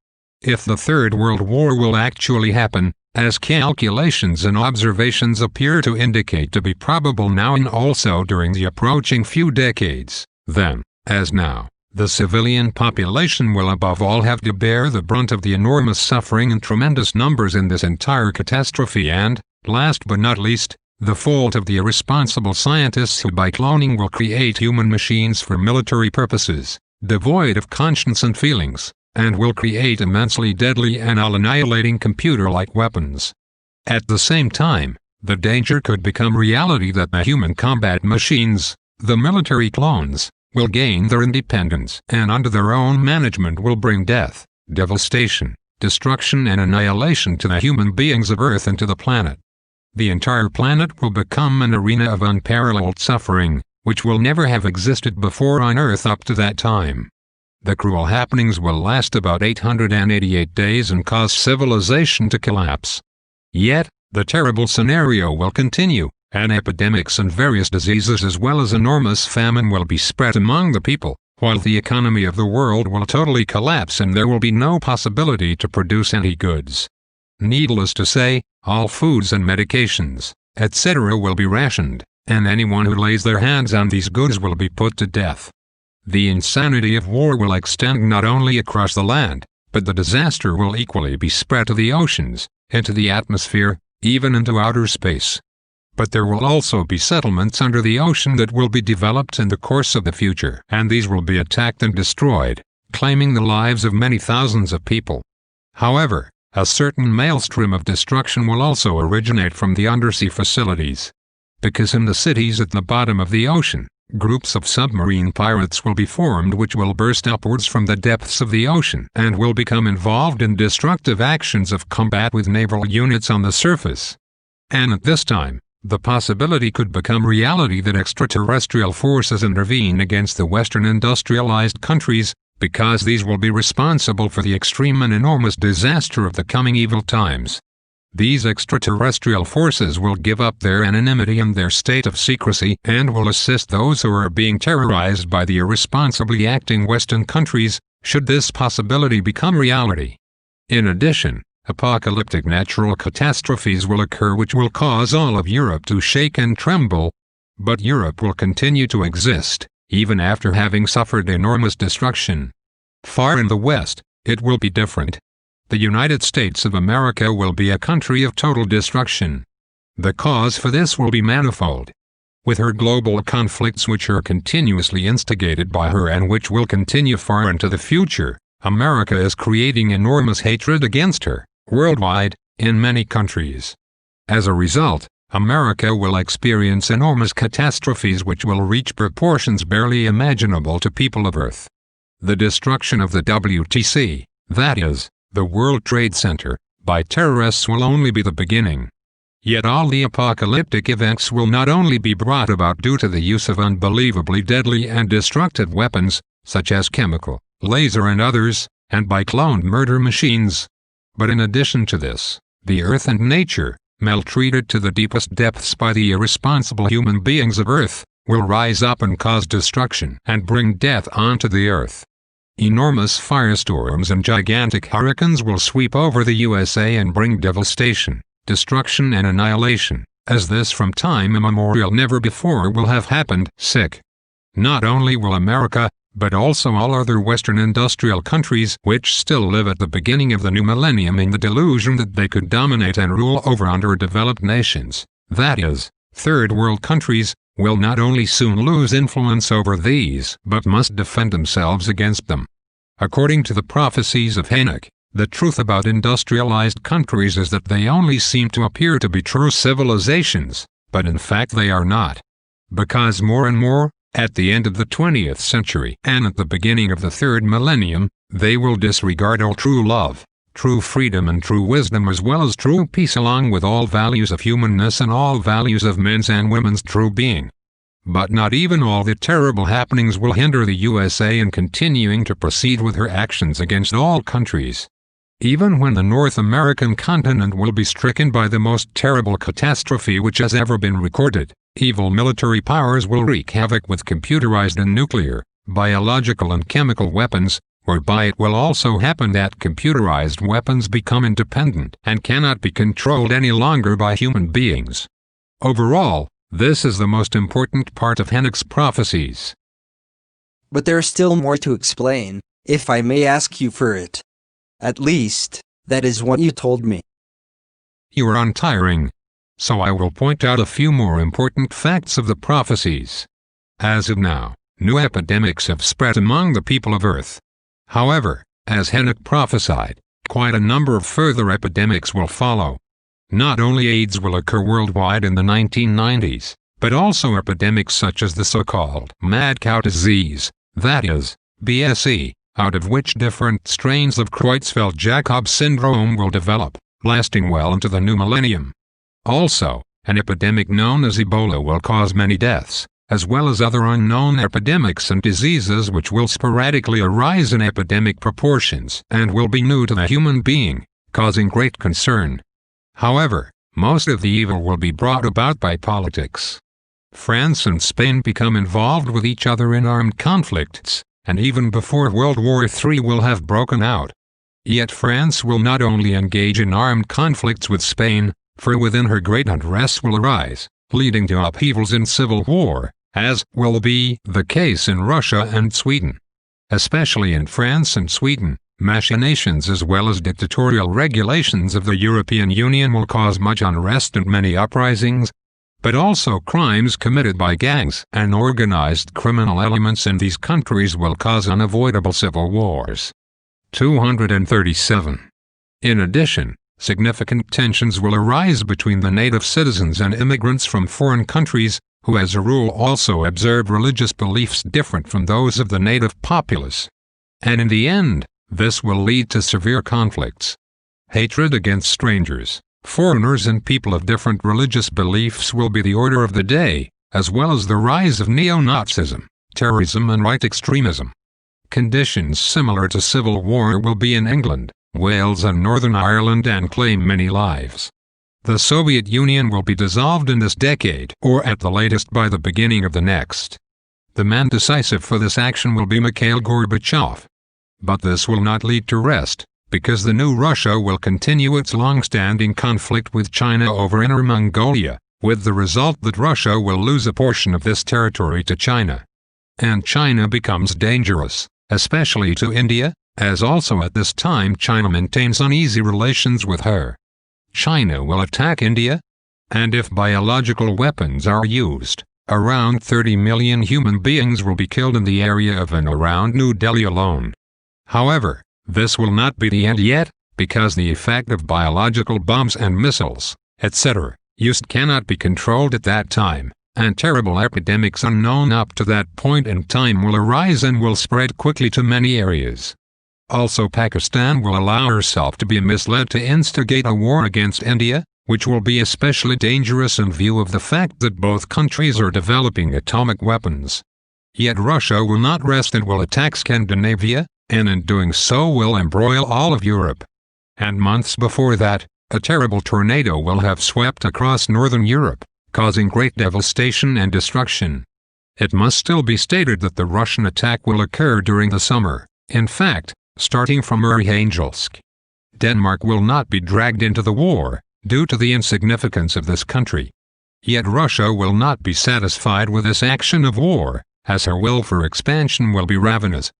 If the Third World War will actually happen, as calculations and observations appear to indicate to be probable now and also during the approaching few decades, then, as now, the civilian population will above all have to bear the brunt of the enormous suffering and tremendous numbers in this entire catastrophe and, last but not least, the fault of the irresponsible scientists who by cloning will create human machines for military purposes, devoid of conscience and feelings, and will create immensely deadly and all-annihilating computer-like weapons. At the same time, the danger could become reality that the human combat machines, the military clones, will gain their independence and under their own management will bring death, devastation, destruction and annihilation to the human beings of Earth and to the planet. The entire planet will become an arena of unparalleled suffering, which will never have existed before on Earth up to that time. The cruel happenings will last about 888 days and cause civilization to collapse. Yet, the terrible scenario will continue, and epidemics and various diseases as well as enormous famine will be spread among the people, while the economy of the world will totally collapse and there will be no possibility to produce any goods. Needless to say, all foods and medications, etc. will be rationed, and anyone who lays their hands on these goods will be put to death. The insanity of war will extend not only across the land, but the disaster will equally be spread to the oceans, into the atmosphere, even into outer space. But there will also be settlements under the ocean that will be developed in the course of the future, and these will be attacked and destroyed, claiming the lives of many thousands of people. However, a certain maelstrom of destruction will also originate from the undersea facilities. Because in the cities at the bottom of the ocean, groups of submarine pirates will be formed which will burst upwards from the depths of the ocean and will become involved in destructive actions of combat with naval units on the surface. And at this time, the possibility could become reality that extraterrestrial forces intervene against the Western industrialized countries, because these will be responsible for the extreme and enormous disaster of the coming evil times. These extraterrestrial forces will give up their anonymity and their state of secrecy and will assist those who are being terrorized by the irresponsibly acting Western countries, should this possibility become reality. In addition, apocalyptic natural catastrophes will occur which will cause all of Europe to shake and tremble, but Europe will continue to exist, even after having suffered enormous destruction. Far in the West, it will be different. The United States of America will be a country of total destruction. The cause for this will be manifold. With her global conflicts which are continuously instigated by her and which will continue far into the future, America is creating enormous hatred against her, worldwide, in many countries. As a result, America will experience enormous catastrophes which will reach proportions barely imaginable to people of Earth. The destruction of the WTC, that is, the World Trade Center, by terrorists will only be the beginning. Yet all the apocalyptic events will not only be brought about due to the use of unbelievably deadly and destructive weapons, such as chemical, laser and others, and by cloned murder machines. But in addition to this, the earth and nature, maltreated to the deepest depths by the irresponsible human beings of Earth, will rise up and cause destruction and bring death onto the earth. Enormous firestorms and gigantic hurricanes will sweep over the USA and bring devastation, destruction and annihilation, as this from time immemorial never before will have happened. Not only will America, but also all other Western industrial countries which still live at the beginning of the new millennium in the delusion that they could dominate and rule over underdeveloped nations, that is, third world countries, will not only soon lose influence over these but must defend themselves against them. According to the prophecies of Henyk, the truth about industrialized countries is that they only seem to appear to be true civilizations, but in fact they are not. Because more and more, at the end of the 20th century and at the beginning of the third millennium, they will disregard all true love, true freedom and true wisdom as well as true peace along with all values of humanness and all values of men's and women's true being. But not even all the terrible happenings will hinder the USA in continuing to proceed with her actions against all countries. Even when the North American continent will be stricken by the most terrible catastrophe which has ever been recorded, evil military powers will wreak havoc with computerized and nuclear, biological and chemical weapons, whereby it will also happen that computerized weapons become independent and cannot be controlled any longer by human beings. Overall, this is the most important part of Henok's prophecies. But there is still more to explain, if I may ask you for it. At least, that is what you told me. You are untiring. So I will point out a few more important facts of the prophecies. As of now, new epidemics have spread among the people of Earth. However, as Henoch prophesied, quite a number of further epidemics will follow. Not only AIDS will occur worldwide in the 1990s, but also epidemics such as the so-called mad cow disease, that is, BSE, out of which different strains of Creutzfeldt-Jakob syndrome will develop, lasting well into the new millennium. Also, an epidemic known as Ebola will cause many deaths, as well as other unknown epidemics and diseases which will sporadically arise in epidemic proportions and will be new to the human being, causing great concern. However, most of the evil will be brought about by politics. France and Spain become involved with each other in armed conflicts, and even before World War III will have broken out. Yet France will not only engage in armed conflicts with Spain, for within her great unrest will arise, leading to upheavals in civil war, as will be the case in Russia and Sweden. Especially in France and Sweden, machinations as well as dictatorial regulations of the European Union will cause much unrest and many uprisings, but also crimes committed by gangs and organized criminal elements in these countries will cause unavoidable civil wars. 237. In addition, significant tensions will arise between the native citizens and immigrants from foreign countries, who as a rule also observe religious beliefs different from those of the native populace. And in the end, this will lead to severe conflicts. Hatred against strangers, foreigners and people of different religious beliefs will be the order of the day, as well as the rise of neo-Nazism, terrorism and right extremism. Conditions similar to civil war will be in England, Wales and Northern Ireland and claim many lives. The Soviet Union will be dissolved in this decade or at the latest by the beginning of the next. The man decisive for this action will be Mikhail Gorbachev. But this will not lead to rest, because the new Russia will continue its long-standing conflict with China over Inner Mongolia, with the result that Russia will lose a portion of this territory to China. And China becomes dangerous, especially to India, as also at this time China maintains uneasy relations with her. China will attack India, and if biological weapons are used, around 30 million human beings will be killed in the area of and around New Delhi alone. However, this will not be the end yet, because the effect of biological bombs and missiles, etc., used cannot be controlled at that time, and terrible epidemics unknown up to that point in time will arise and will spread quickly to many areas. Also, Pakistan will allow herself to be misled to instigate a war against India, which will be especially dangerous in view of the fact that both countries are developing atomic weapons. Yet Russia will not rest and will attack Scandinavia, and in doing so will embroil all of Europe. And months before that, a terrible tornado will have swept across northern Europe, causing great devastation and destruction. It must still be stated that the Russian attack will occur during the summer, in fact, starting from Archangelsk. Denmark will not be dragged into the war, due to the insignificance of this country. Yet Russia will not be satisfied with this action of war, as her will for expansion will be ravenous.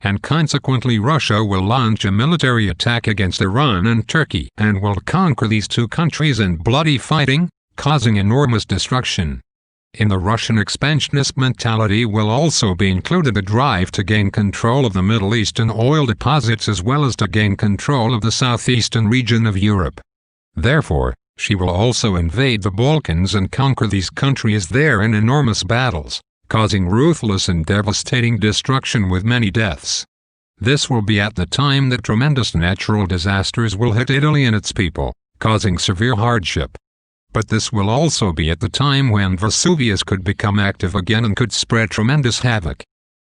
And consequently Russia will launch a military attack against Iran and Turkey and will conquer these two countries in bloody fighting, causing enormous destruction. In the Russian expansionist mentality will also be included a drive to gain control of the Middle Eastern oil deposits as well as to gain control of the southeastern region of Europe. Therefore, she will also invade the Balkans and conquer these countries there in enormous battles, causing ruthless and devastating destruction with many deaths. This will be at the time that tremendous natural disasters will hit Italy and its people, causing severe hardship. But this will also be at the time when Vesuvius could become active again and could spread tremendous havoc.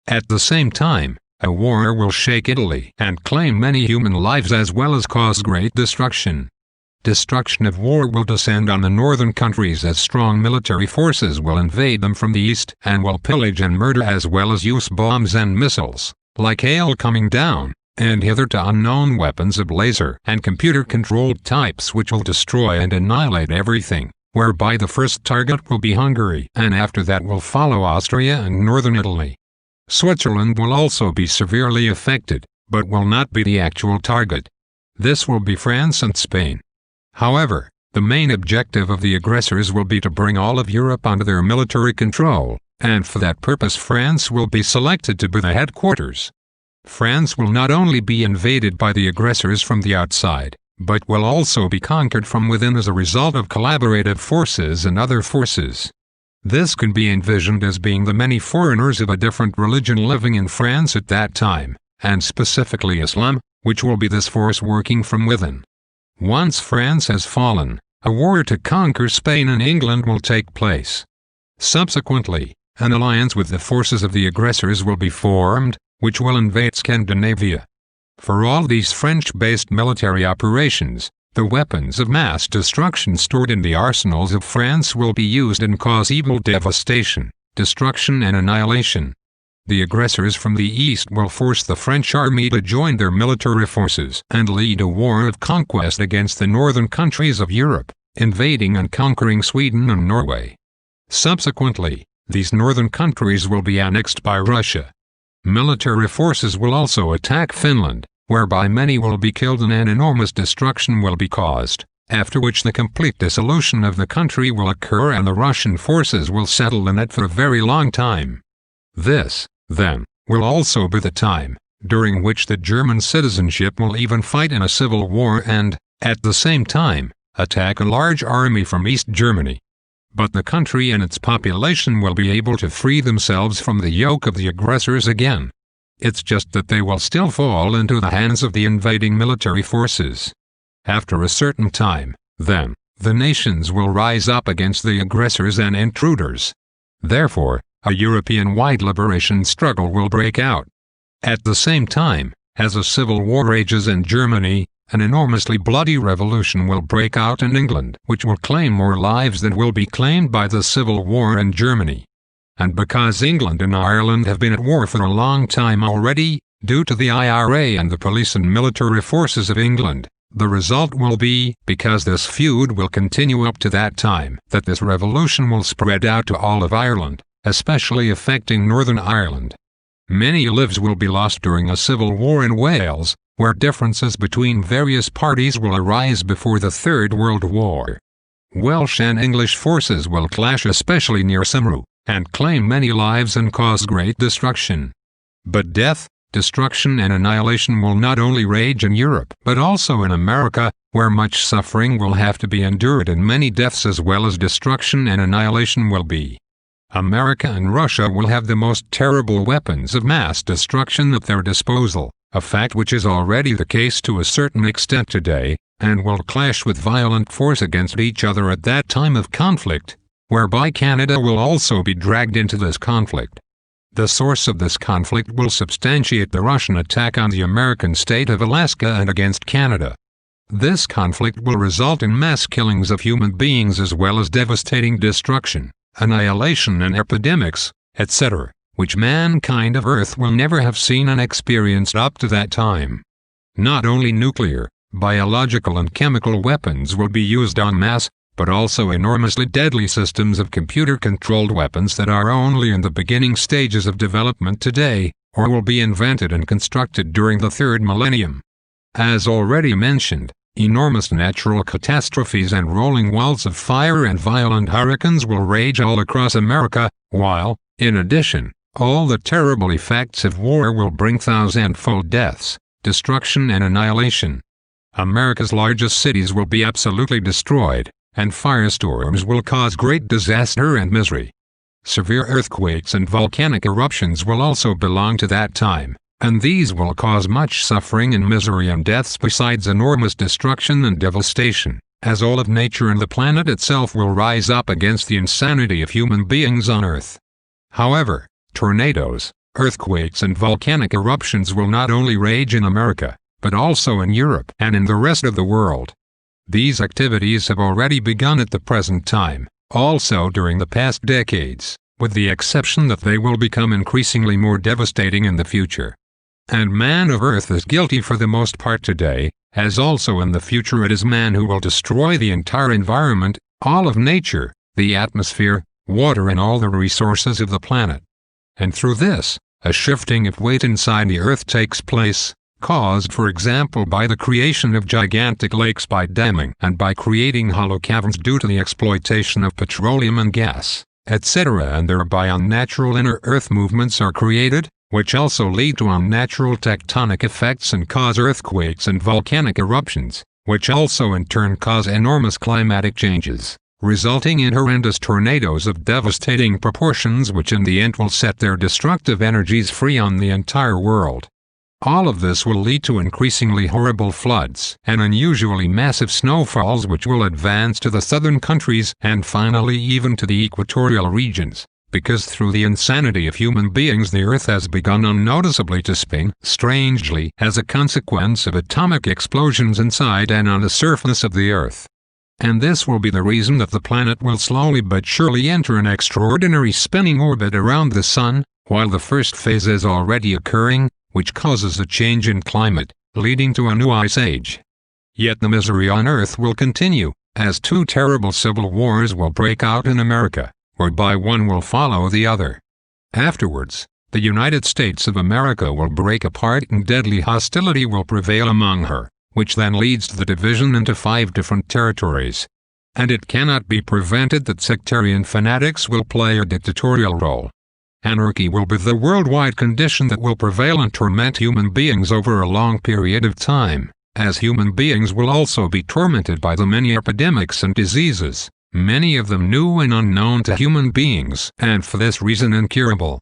At the same time, a war will shake Italy and claim many human lives as well as cause great destruction. Destruction of war will descend on the northern countries as strong military forces will invade them from the east and will pillage and murder as well as use bombs and missiles, like hail coming down, and hitherto unknown weapons of laser and computer-controlled types which will destroy and annihilate everything, whereby the first target will be Hungary and after that will follow Austria and northern Italy. Switzerland will also be severely affected, but will not be the actual target. This will be France and Spain. However, the main objective of the aggressors will be to bring all of Europe under their military control, and for that purpose France will be selected to be the headquarters. France will not only be invaded by the aggressors from the outside, but will also be conquered from within as a result of collaborative forces and other forces. This can be envisioned as being the many foreigners of a different religion living in France at that time, and specifically Islam, which will be this force working from within. Once France has fallen, a war to conquer Spain and England will take place. Subsequently, an alliance with the forces of the aggressors will be formed, which will invade Scandinavia. For all these French-based military operations, the weapons of mass destruction stored in the arsenals of France will be used and cause evil devastation, destruction and annihilation. The aggressors from the east will force the French army to join their military forces and lead a war of conquest against the northern countries of Europe, invading and conquering Sweden and Norway. Subsequently, these northern countries will be annexed by Russia. Military forces will also attack Finland, whereby many will be killed and an enormous destruction will be caused, after which the complete dissolution of the country will occur and the Russian forces will settle in it for a very long time. This, then, will also be the time, during which the German citizenship will even fight in a civil war and, at the same time, attack a large army from East Germany. But the country and its population will be able to free themselves from the yoke of the aggressors again. It's just that they will still fall into the hands of the invading military forces. After a certain time, then, the nations will rise up against the aggressors and intruders. Therefore, a European-wide liberation struggle will break out. At the same time, as a civil war rages in Germany, an enormously bloody revolution will break out in England, which will claim more lives than will be claimed by the civil war in Germany. And because England and Ireland have been at war for a long time already, due to the IRA and the police and military forces of England, the result will be, because this feud will continue up to that time, that this revolution will spread out to all of Ireland, especially affecting Northern Ireland. Many lives will be lost during a civil war in Wales, where differences between various parties will arise before the Third World War. Welsh and English forces will clash especially near Cymru, and claim many lives and cause great destruction. But death, destruction and annihilation will not only rage in Europe but also in America, where much suffering will have to be endured and many deaths as well as destruction and annihilation will be. America and Russia will have the most terrible weapons of mass destruction at their disposal, a fact which is already the case to a certain extent today, and will clash with violent force against each other at that time of conflict, whereby Canada will also be dragged into this conflict. The source of this conflict will substantiate the Russian attack on the American state of Alaska and against Canada. This conflict will result in mass killings of human beings as well as devastating destruction, annihilation and epidemics, etc., which mankind of Earth will never have seen and experienced up to that time. Not only nuclear, biological and chemical weapons will be used en masse, but also enormously deadly systems of computer-controlled weapons that are only in the beginning stages of development today, or will be invented and constructed during the third millennium. As already mentioned, enormous natural catastrophes and rolling walls of fire and violent hurricanes will rage all across America, while, in addition, all the terrible effects of war will bring thousandfold deaths, destruction and annihilation. America's largest cities will be absolutely destroyed, and firestorms will cause great disaster and misery. Severe earthquakes and volcanic eruptions will also belong to that time, and these will cause much suffering and misery and deaths besides enormous destruction and devastation, as all of nature and the planet itself will rise up against the insanity of human beings on Earth. However, tornadoes, earthquakes and volcanic eruptions will not only rage in America, but also in Europe and in the rest of the world. These activities have already begun at the present time, also during the past decades, with the exception that they will become increasingly more devastating in the future. And man of Earth is guilty for the most part today, as also in the future it is man who will destroy the entire environment, all of nature, the atmosphere, water and all the resources of the planet. And through this, a shifting of weight inside the Earth takes place, caused for example by the creation of gigantic lakes by damming and by creating hollow caverns due to the exploitation of petroleum and gas, etc. And thereby unnatural inner Earth movements are created, which also lead to unnatural tectonic effects and cause earthquakes and volcanic eruptions, which also in turn cause enormous climatic changes, resulting in horrendous tornadoes of devastating proportions which in the end will set their destructive energies free on the entire world. All of this will lead to increasingly horrible floods and unusually massive snowfalls which will advance to the southern countries and finally even to the equatorial regions, because through the insanity of human beings the Earth has begun unnoticeably to spin strangely as a consequence of atomic explosions inside and on the surface of the Earth. And this will be the reason that the planet will slowly but surely enter an extraordinary spinning orbit around the Sun, while the first phase is already occurring, which causes a change in climate, leading to a new ice age. Yet the misery on Earth will continue, as two terrible civil wars will break out in America, whereby one will follow the other. Afterwards, the United States of America will break apart and deadly hostility will prevail among her, which then leads to the division into 5 different territories. And it cannot be prevented that sectarian fanatics will play a dictatorial role. Anarchy will be the worldwide condition that will prevail and torment human beings over a long period of time, as human beings will also be tormented by the many epidemics and diseases, many of them new and unknown to human beings, and for this reason incurable.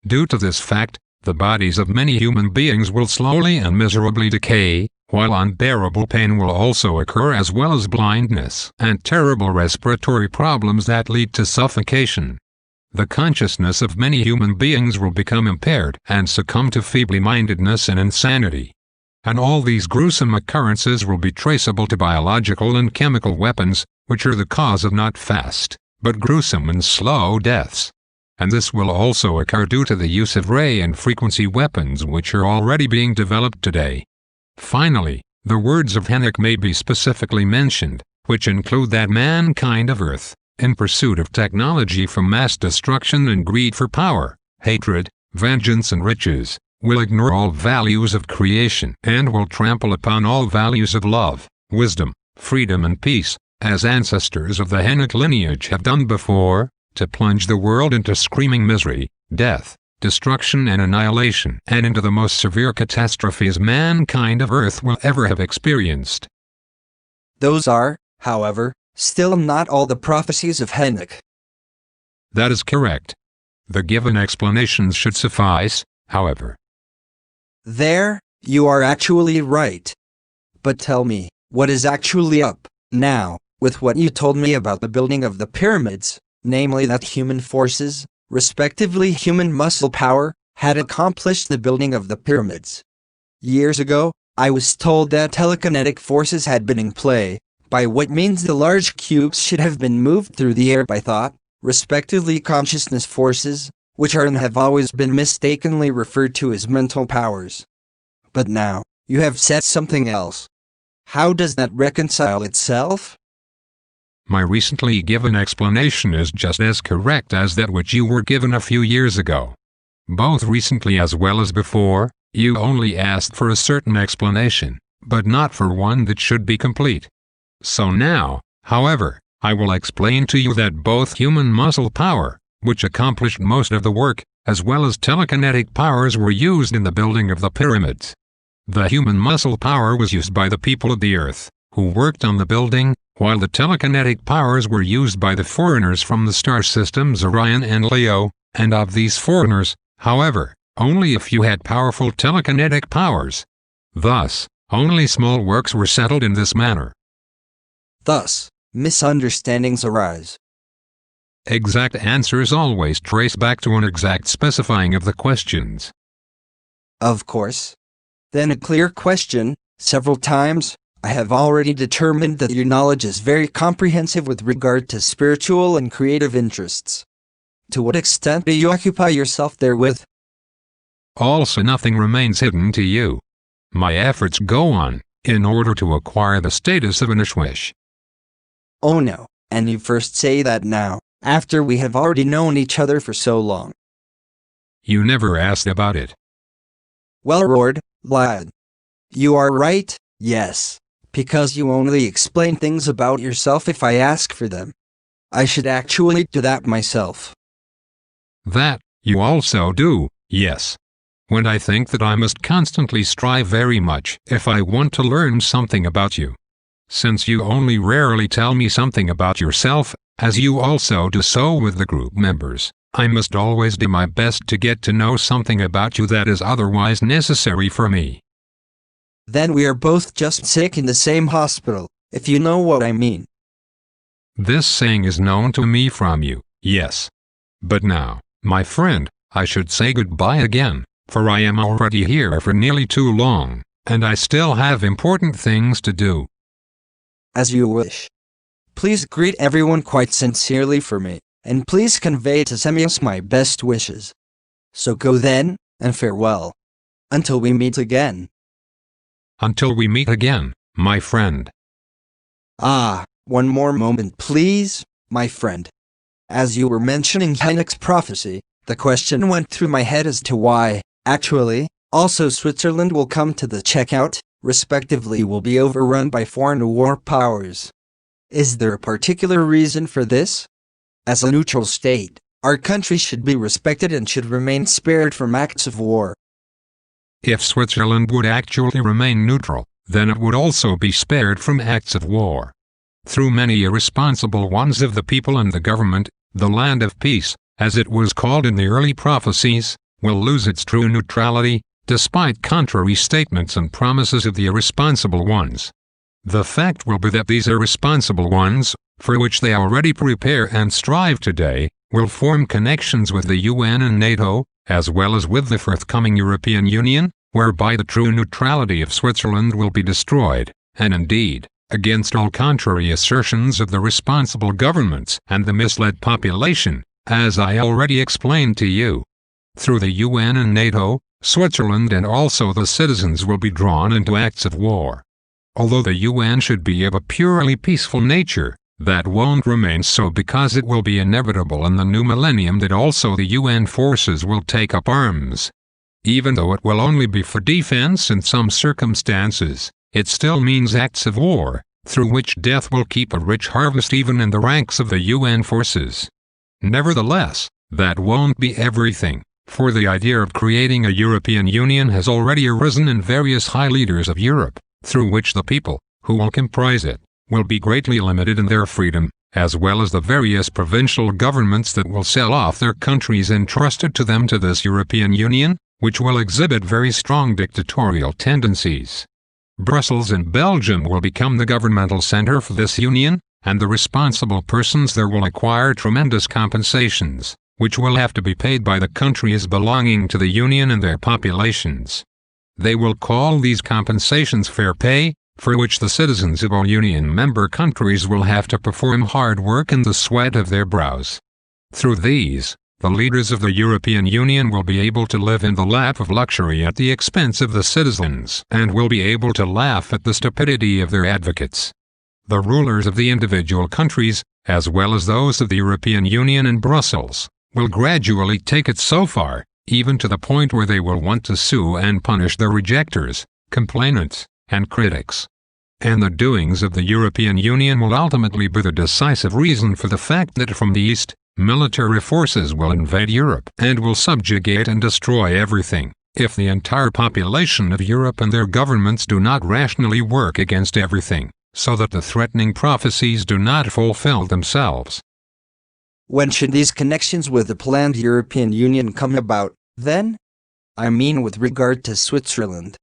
Due to this fact, the bodies of many human beings will slowly and miserably decay, while unbearable pain will also occur as well as blindness and terrible respiratory problems that lead to suffocation. The consciousness of many human beings will become impaired and succumb to feebly-mindedness and insanity. And all these gruesome occurrences will be traceable to biological and chemical weapons, which are the cause of not fast, but gruesome and slow deaths. And this will also occur due to the use of ray and frequency weapons which are already being developed today. Finally, the words of Henoch may be specifically mentioned, which include that mankind of Earth, in pursuit of technology for mass destruction and greed for power, hatred, vengeance and riches, will ignore all values of creation and will trample upon all values of love, wisdom, freedom and peace, as ancestors of the Henoch lineage have done before, to plunge the world into screaming misery, death, destruction and annihilation, and into the most severe catastrophes mankind of Earth will ever have experienced. Those are, however, still not all the prophecies of Henyk. That is correct. The given explanations should suffice, however. There, you are actually right. But tell me, what is actually up, now, with what you told me about the building of the pyramids, namely that human forces, respectively human muscle power, had accomplished the building of the pyramids? Years ago, I was told that telekinetic forces had been in play, by what means the large cubes should have been moved through the air by thought, respectively consciousness forces, which are and have always been mistakenly referred to as mental powers. But now, you have said something else. How does that reconcile itself? My recently given explanation is just as correct as that which you were given a few years ago. Both recently as well as before, you only asked for a certain explanation, but not for one that should be complete. So now, however, I will explain to you that both human muscle power, which accomplished most of the work, as well as telekinetic powers were used in the building of the pyramids. The human muscle power was used by the people of the earth, who worked on the building, while the telekinetic powers were used by the foreigners from the star systems Orion and Leo, and of these foreigners, however, only a few had powerful telekinetic powers. Thus, only small works were settled in this manner. Thus, misunderstandings arise. Exact answers always trace back to an exact specifying of the questions. Of course. Then a clear question, several times, I have already determined that your knowledge is very comprehensive with regard to spiritual and creative interests. To what extent do you occupy yourself therewith? Also nothing remains hidden to you. My efforts go on, in order to acquire the status of an Ishwish. Oh no, and you first say that now, after we have already known each other for so long. You never asked about it. Well, roared, lad. You are right, yes, because you only explain things about yourself if I ask for them. I should actually do that myself. That, you also do, yes. When I think that I must constantly strive very much if I want to learn something about you. Since you only rarely tell me something about yourself, as you also do so with the group members, I must always do my best to get to know something about you that is otherwise necessary for me. Then we are both just sick in the same hospital, if you know what I mean. This saying is known to me from you, yes. But now, my friend, I should say goodbye again, for I am already here for nearly too long, and I still have important things to do. As you wish. Please greet everyone quite sincerely for me, and please convey to Semios my best wishes. So go then, and farewell. Until we meet again. Until we meet again, my friend. Ah, one more moment please, my friend. As you were mentioning Henok's prophecy, the question went through my head as to why, actually, also Switzerland will come to the checkout, respectively will be overrun by foreign war powers. Is there a particular reason for this? As a neutral state, our country should be respected and should remain spared from acts of war. If Switzerland would actually remain neutral, then it would also be spared from acts of war. Through many irresponsible ones of the people and the government, the land of peace, as it was called in the early prophecies, will lose its true neutrality, despite contrary statements and promises of the irresponsible ones. The fact will be that these irresponsible ones, for which they already prepare and strive today, will form connections with the UN and NATO, as well as with the forthcoming European Union, whereby the true neutrality of Switzerland will be destroyed, and indeed, against all contrary assertions of the responsible governments and the misled population, as I already explained to you. Through the UN and NATO, Switzerland and also the citizens will be drawn into acts of war. Although the UN should be of a purely peaceful nature, that won't remain so because it will be inevitable in the new millennium that also the UN forces will take up arms. Even though it will only be for defense in some circumstances, it still means acts of war, through which death will keep a rich harvest even in the ranks of the UN forces. Nevertheless, that won't be everything, for the idea of creating a European Union has already arisen in various high leaders of Europe, through which the people, who will comprise it, will be greatly limited in their freedom, as well as the various provincial governments that will sell off their countries entrusted to them to this European Union, which will exhibit very strong dictatorial tendencies. Brussels in Belgium will become the governmental center for this union, and the responsible persons there will acquire tremendous compensations, which will have to be paid by the countries belonging to the union and their populations. They will call these compensations fair pay, for which the citizens of all union member countries will have to perform hard work in the sweat of their brows. Through these, the leaders of the European Union will be able to live in the lap of luxury at the expense of the citizens and will be able to laugh at the stupidity of their advocates. The rulers of the individual countries, as well as those of the European Union and Brussels, will gradually take it so far, even to the point where they will want to sue and punish the rejectors, complainants, and critics. And the doings of the European Union will ultimately be the decisive reason for the fact that from the East, military forces will invade Europe and will subjugate and destroy everything, if the entire population of Europe and their governments do not rationally work against everything, so that the threatening prophecies do not fulfill themselves. When should these connections with the planned European Union come about, then? I mean with regard to Switzerland.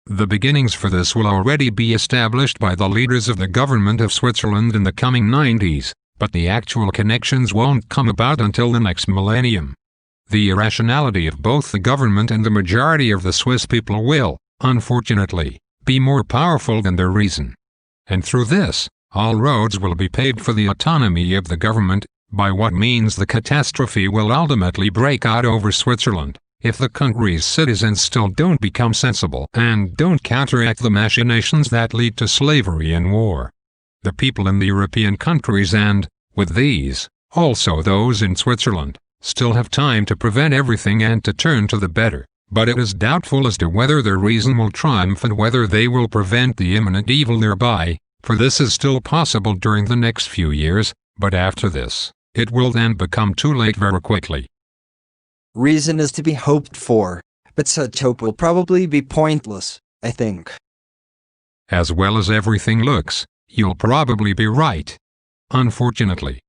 The beginnings for this will already be established by the leaders of the government of Switzerland in the coming 90s, but the actual connections won't come about until the next millennium. The irrationality of both the government and the majority of the Swiss people will, unfortunately, be more powerful than their reason. And through this, all roads will be paved for the autonomy of the government, by what means the catastrophe will ultimately break out over Switzerland, if the country's citizens still don't become sensible and don't counteract the machinations that lead to slavery and war. The people in the European countries and, with these, also those in Switzerland, still have time to prevent everything and to turn to the better, but it is doubtful as to whether their reason will triumph and whether they will prevent the imminent evil thereby, for this is still possible during the next few years, but after this, it will then become too late very quickly. Reason is to be hoped for, but such hope will probably be pointless, I think. As well as everything looks, you'll probably be right. Unfortunately.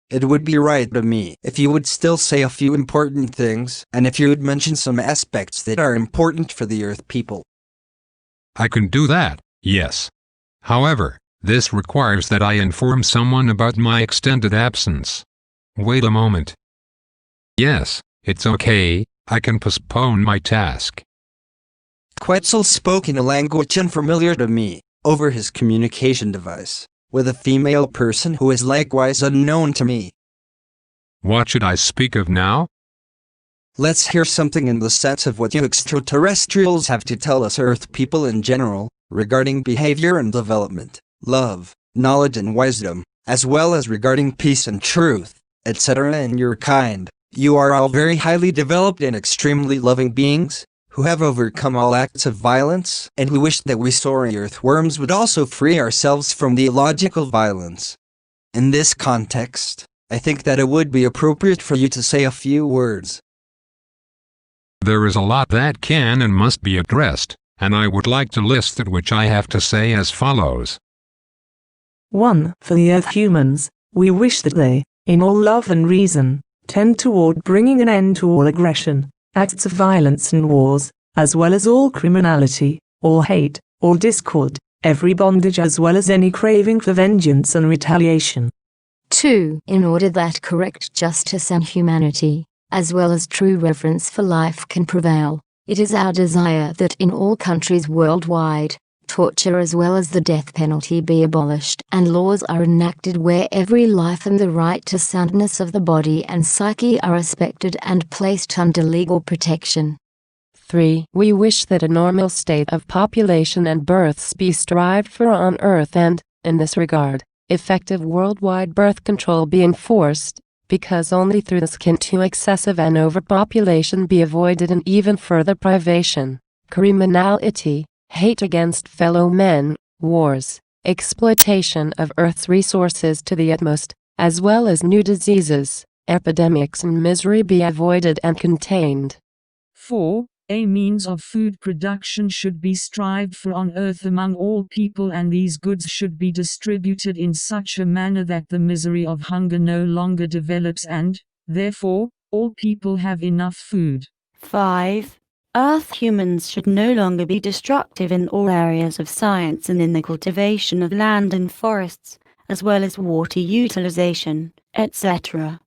It would be right of me if you would still say a few important things, and if you would mention some aspects that are important for the Earth people. I can do that, yes. However, this requires that I inform someone about my extended absence. Wait a moment. Yes, it's okay, I can postpone my task. Quetzal spoke in a language unfamiliar to me, over his communication device, with a female person who is likewise unknown to me. What should I speak of now? Let's hear something in the sense of what you extraterrestrials have to tell us Earth people in general, regarding behavior and development, love, knowledge and wisdom, as well as regarding peace and truth, etc. and your kind. You are all very highly developed and extremely loving beings, who have overcome all acts of violence, and we wish that we sorry earthworms would also free ourselves from the illogical violence. In this context, I think that it would be appropriate for you to say a few words. There is a lot that can and must be addressed, and I would like to list that which I have to say as follows. 1. For the Earth humans, we wish that they, in all love and reason, tend toward bringing an end to all aggression, acts of violence and wars, as well as all criminality, all hate, all discord, every bondage as well as any craving for vengeance and retaliation. 2. In order that correct justice and humanity, as well as true reverence for life can prevail, it is our desire that in all countries worldwide, torture as well as the death penalty be abolished and laws are enacted where every life and the right to soundness of the body and psyche are respected and placed under legal protection. 3. We wish that a normal state of population and births be strived for on Earth and, in this regard, effective worldwide birth control be enforced, because only through this can too excessive and overpopulation be avoided and even further privation, criminality, hate against fellow men, wars, exploitation of Earth's resources to the utmost, as well as new diseases, epidemics and misery be avoided and contained. 4. A means of food production should be strived for on earth among all people, and these goods should be distributed in such a manner that the misery of hunger no longer develops and, therefore, all people have enough food. 5. Earth humans should no longer be destructive in all areas of science and in the cultivation of land and forests, as well as water utilization, etc.,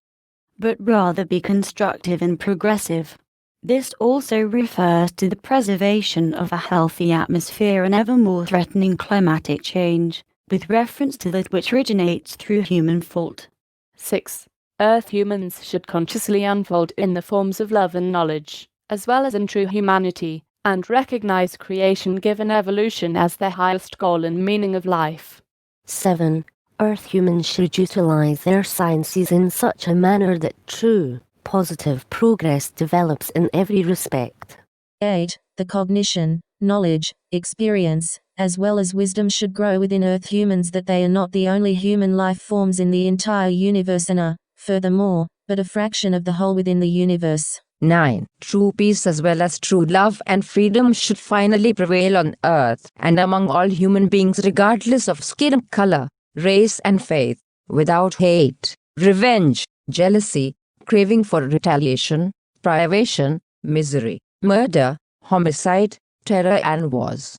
but rather be constructive and progressive. This also refers to the preservation of a healthy atmosphere and ever more threatening climatic change, with reference to that which originates through human fault. 6. Earth humans should consciously unfold in the forms of love and knowledge, as well as in true humanity, and recognize creation given evolution as their highest goal and meaning of life. 7. Earth humans should utilize their sciences in such a manner that true, positive progress develops in every respect. 8. The cognition, knowledge, experience, as well as wisdom should grow within Earth humans, that they are not the only human life forms in the entire universe and are, furthermore, but a fraction of the whole within the universe. 9. True peace as well as true love and freedom should finally prevail on Earth and among all human beings regardless of skin color, race and faith, without hate, revenge, jealousy, craving for retaliation, privation, misery, murder, homicide, terror and wars.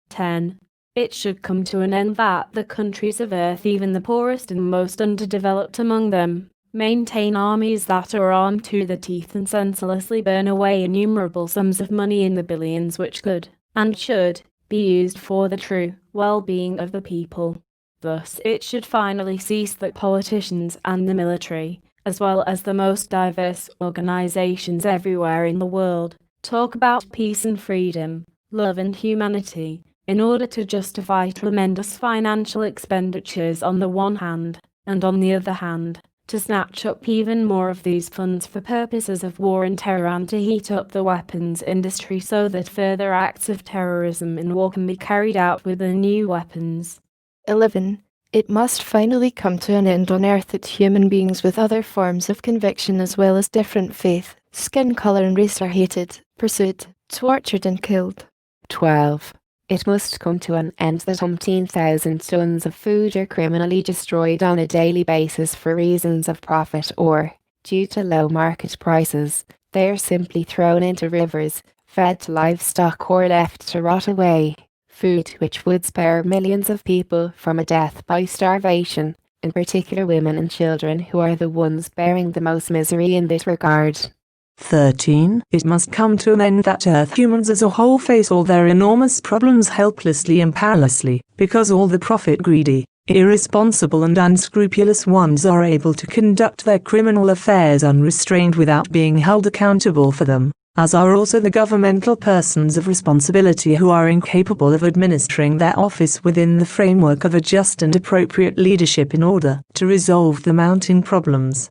10. It should come to an end that the countries of Earth, even the poorest and most underdeveloped among them, maintain armies that are armed to the teeth and senselessly burn away innumerable sums of money in the billions which could, and should, be used for the true well-being of the people. Thus, it should finally cease that politicians and the military, as well as the most diverse organizations everywhere in the world, talk about peace and freedom, love and humanity, in order to justify tremendous financial expenditures on the one hand, and on the other hand, to snatch up even more of these funds for purposes of war and terror, and to heat up the weapons industry so that further acts of terrorism in war can be carried out with the new weapons. 11. It must finally come to an end on Earth that human beings with other forms of conviction as well as different faith, skin color and race are hated, pursued, tortured and killed. 12. It must come to an end that umpteen thousand tons of food are criminally destroyed on a daily basis for reasons of profit or, due to low market prices, they are simply thrown into rivers, fed to livestock or left to rot away. Food which would spare millions of people from a death by starvation, in particular women and children who are the ones bearing the most misery in this regard. 13. It must come to an end that Earth humans as a whole face all their enormous problems helplessly and powerlessly, because all the profit-greedy, irresponsible and unscrupulous ones are able to conduct their criminal affairs unrestrained without being held accountable for them, as are also the governmental persons of responsibility who are incapable of administering their office within the framework of a just and appropriate leadership in order to resolve the mounting problems.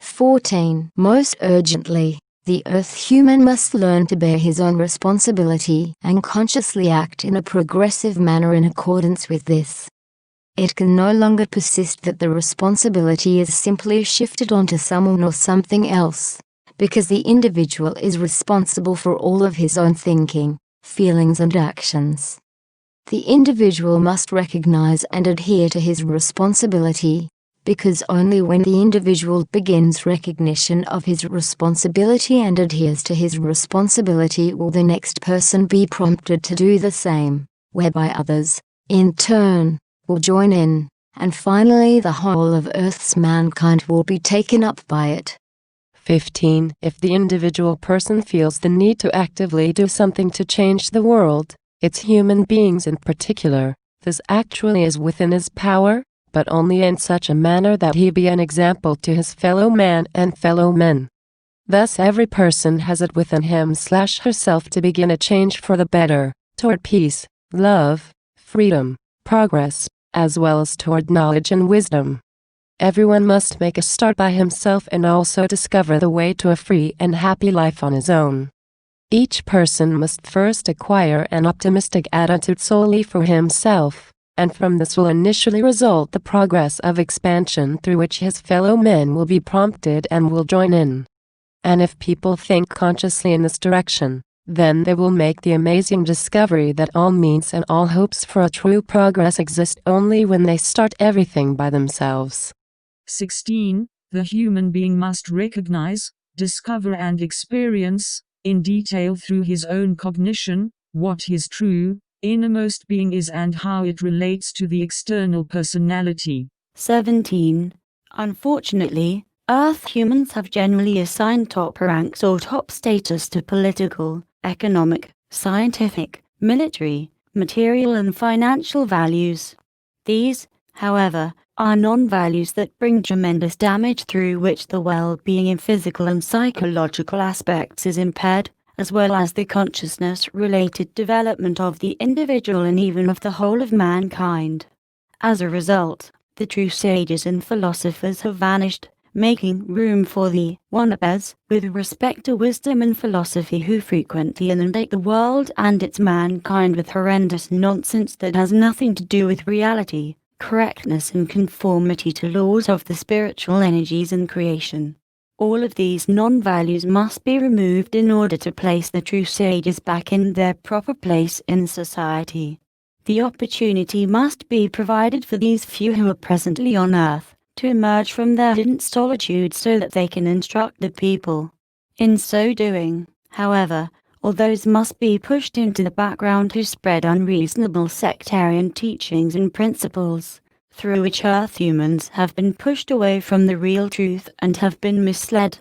14. Most urgently, the Earth human must learn to bear his own responsibility and consciously act in a progressive manner in accordance with this. It can no longer persist that the responsibility is simply shifted onto someone or something else, because the individual is responsible for all of his own thinking, feelings and actions. The individual must recognize and adhere to his responsibility, because only when the individual begins recognition of his responsibility and adheres to his responsibility will the next person be prompted to do the same, whereby others, in turn, will join in, and finally the whole of Earth's mankind will be taken up by it. 15. If the individual person feels the need to actively do something to change the world, its human beings in particular, this actually is within his power, but only in such a manner that he be an example to his fellow man and fellow men. Thus every person has it within him/herself to begin a change for the better, toward peace, love, freedom, progress, as well as toward knowledge and wisdom. Everyone must make a start by himself and also discover the way to a free and happy life on his own. Each person must first acquire an optimistic attitude solely for himself, and from this will initially result the progress of expansion through which his fellow men will be prompted and will join in. And if people think consciously in this direction, then they will make the amazing discovery that all means and all hopes for a true progress exist only when they start everything by themselves. 16. The human being must recognize, discover and experience, in detail through his own cognition, what his true, innermost being is and how it relates to the external personality. 17. Unfortunately, Earth humans have generally assigned top ranks or top status to political, economic, scientific, military, material and financial values. These, however, are non-values that bring tremendous damage through which the well-being in physical and psychological aspects is impaired, as well as the consciousness-related development of the individual and even of the whole of mankind. As a result, the true sages and philosophers have vanished, making room for the wannabes, with respect to wisdom and philosophy, who frequently inundate the world and its mankind with horrendous nonsense that has nothing to do with reality, correctness and conformity to laws of the spiritual energies in creation. All of these non-values must be removed in order to place the true sages back in their proper place in society. The opportunity must be provided for these few who are presently on earth to emerge from their hidden solitude so that they can instruct the people. In so doing, however, all those must be pushed into the background who spread unreasonable sectarian teachings and principles, through which earth humans have been pushed away from the real truth and have been misled.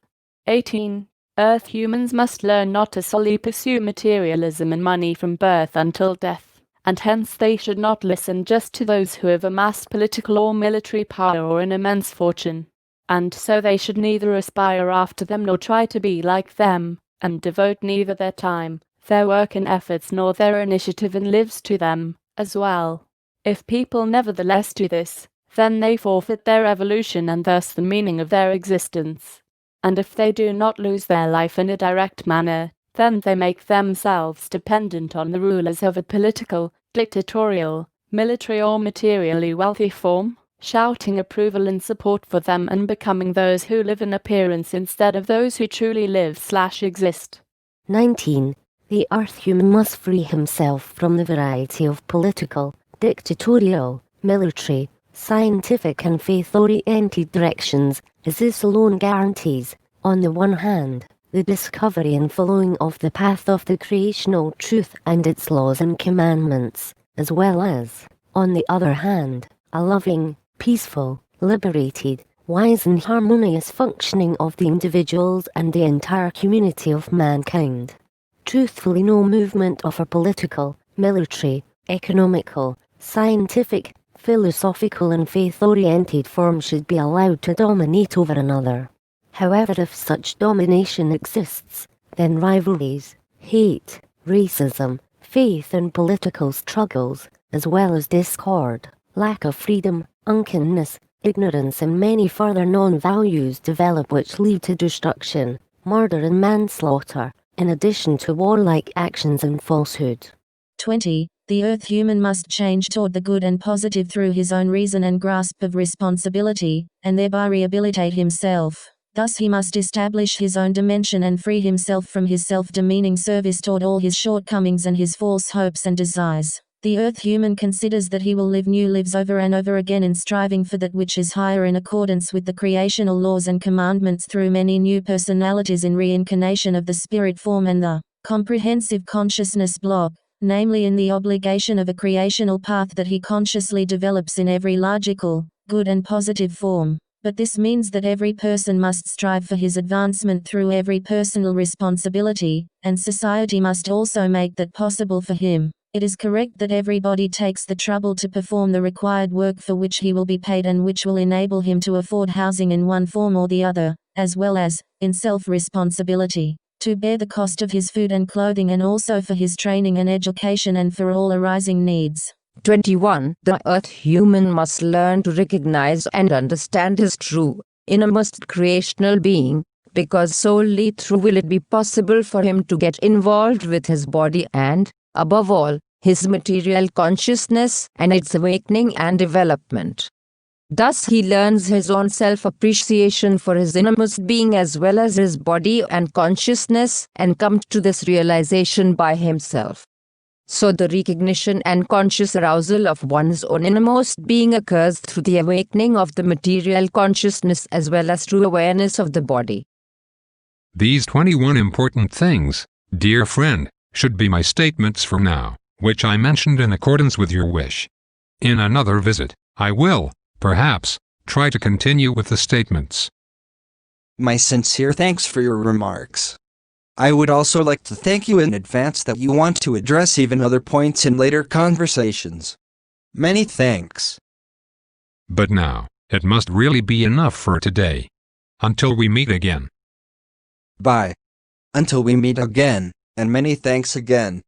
18. Earth humans must learn not to solely pursue materialism and money from birth until death, and hence they should not listen just to those who have amassed political or military power or an immense fortune, and so they should neither aspire after them nor try to be like them, and devote neither their time, their work and efforts nor their initiative and lives to them, as well. If people nevertheless do this, then they forfeit their evolution and thus the meaning of their existence. And if they do not lose their life in a direct manner, then they make themselves dependent on the rulers of a political, dictatorial, military or materially wealthy form, shouting approval and support for them and becoming those who live in appearance instead of those who truly live/exist. 19. The earth human must free himself from the variety of political, dictatorial, military, scientific and faith-oriented directions, as this alone guarantees, on the one hand, the discovery and following of the path of the creational truth and its laws and commandments, as well as, on the other hand, a loving, peaceful, liberated, wise and harmonious functioning of the individuals and the entire community of mankind. Truthfully, no movement of a political, military, economical, scientific, philosophical and faith-oriented form should be allowed to dominate over another. However, if such domination exists, then rivalries, hate, racism, faith and political struggles, as well as discord, lack of freedom, unkindness, ignorance and many further non-values develop which lead to destruction, murder and manslaughter, in addition to warlike actions and falsehood. 20. The earth human must change toward the good and positive through his own reason and grasp of responsibility, and thereby rehabilitate himself. Thus he must establish his own dimension and free himself from his self-demeaning service toward all his shortcomings and his false hopes and desires. The earth human considers that he will live new lives over and over again in striving for that which is higher in accordance with the creational laws and commandments through many new personalities in reincarnation of the spirit form and the comprehensive consciousness block, namely in the obligation of a creational path that he consciously develops in every logical, good and positive form. But this means that every person must strive for his advancement through every personal responsibility, and society must also make that possible for him. It is correct that everybody takes the trouble to perform the required work for which he will be paid and which will enable him to afford housing in one form or the other, as well as, in self-responsibility, to bear the cost of his food and clothing and also for his training and education and for all arising needs. 21. The earth human must learn to recognize and understand his true, innermost creational being, because solely through will it be possible for him to get involved with his body and, above all, his material consciousness and its awakening and development. Thus he learns his own self-appreciation for his innermost being as well as his body and consciousness and comes to this realization by himself. So the recognition and conscious arousal of one's own innermost being occurs through the awakening of the material consciousness as well as through awareness of the body. These 21 important things, dear friend, should be my statements for now, which I mentioned in accordance with your wish. In another visit, I will, perhaps, try to continue with the statements. My sincere thanks for your remarks. I would also like to thank you in advance that you want to address even other points in later conversations. Many thanks. But now, it must really be enough for today. Until we meet again. Bye. Until we meet again. And many thanks again.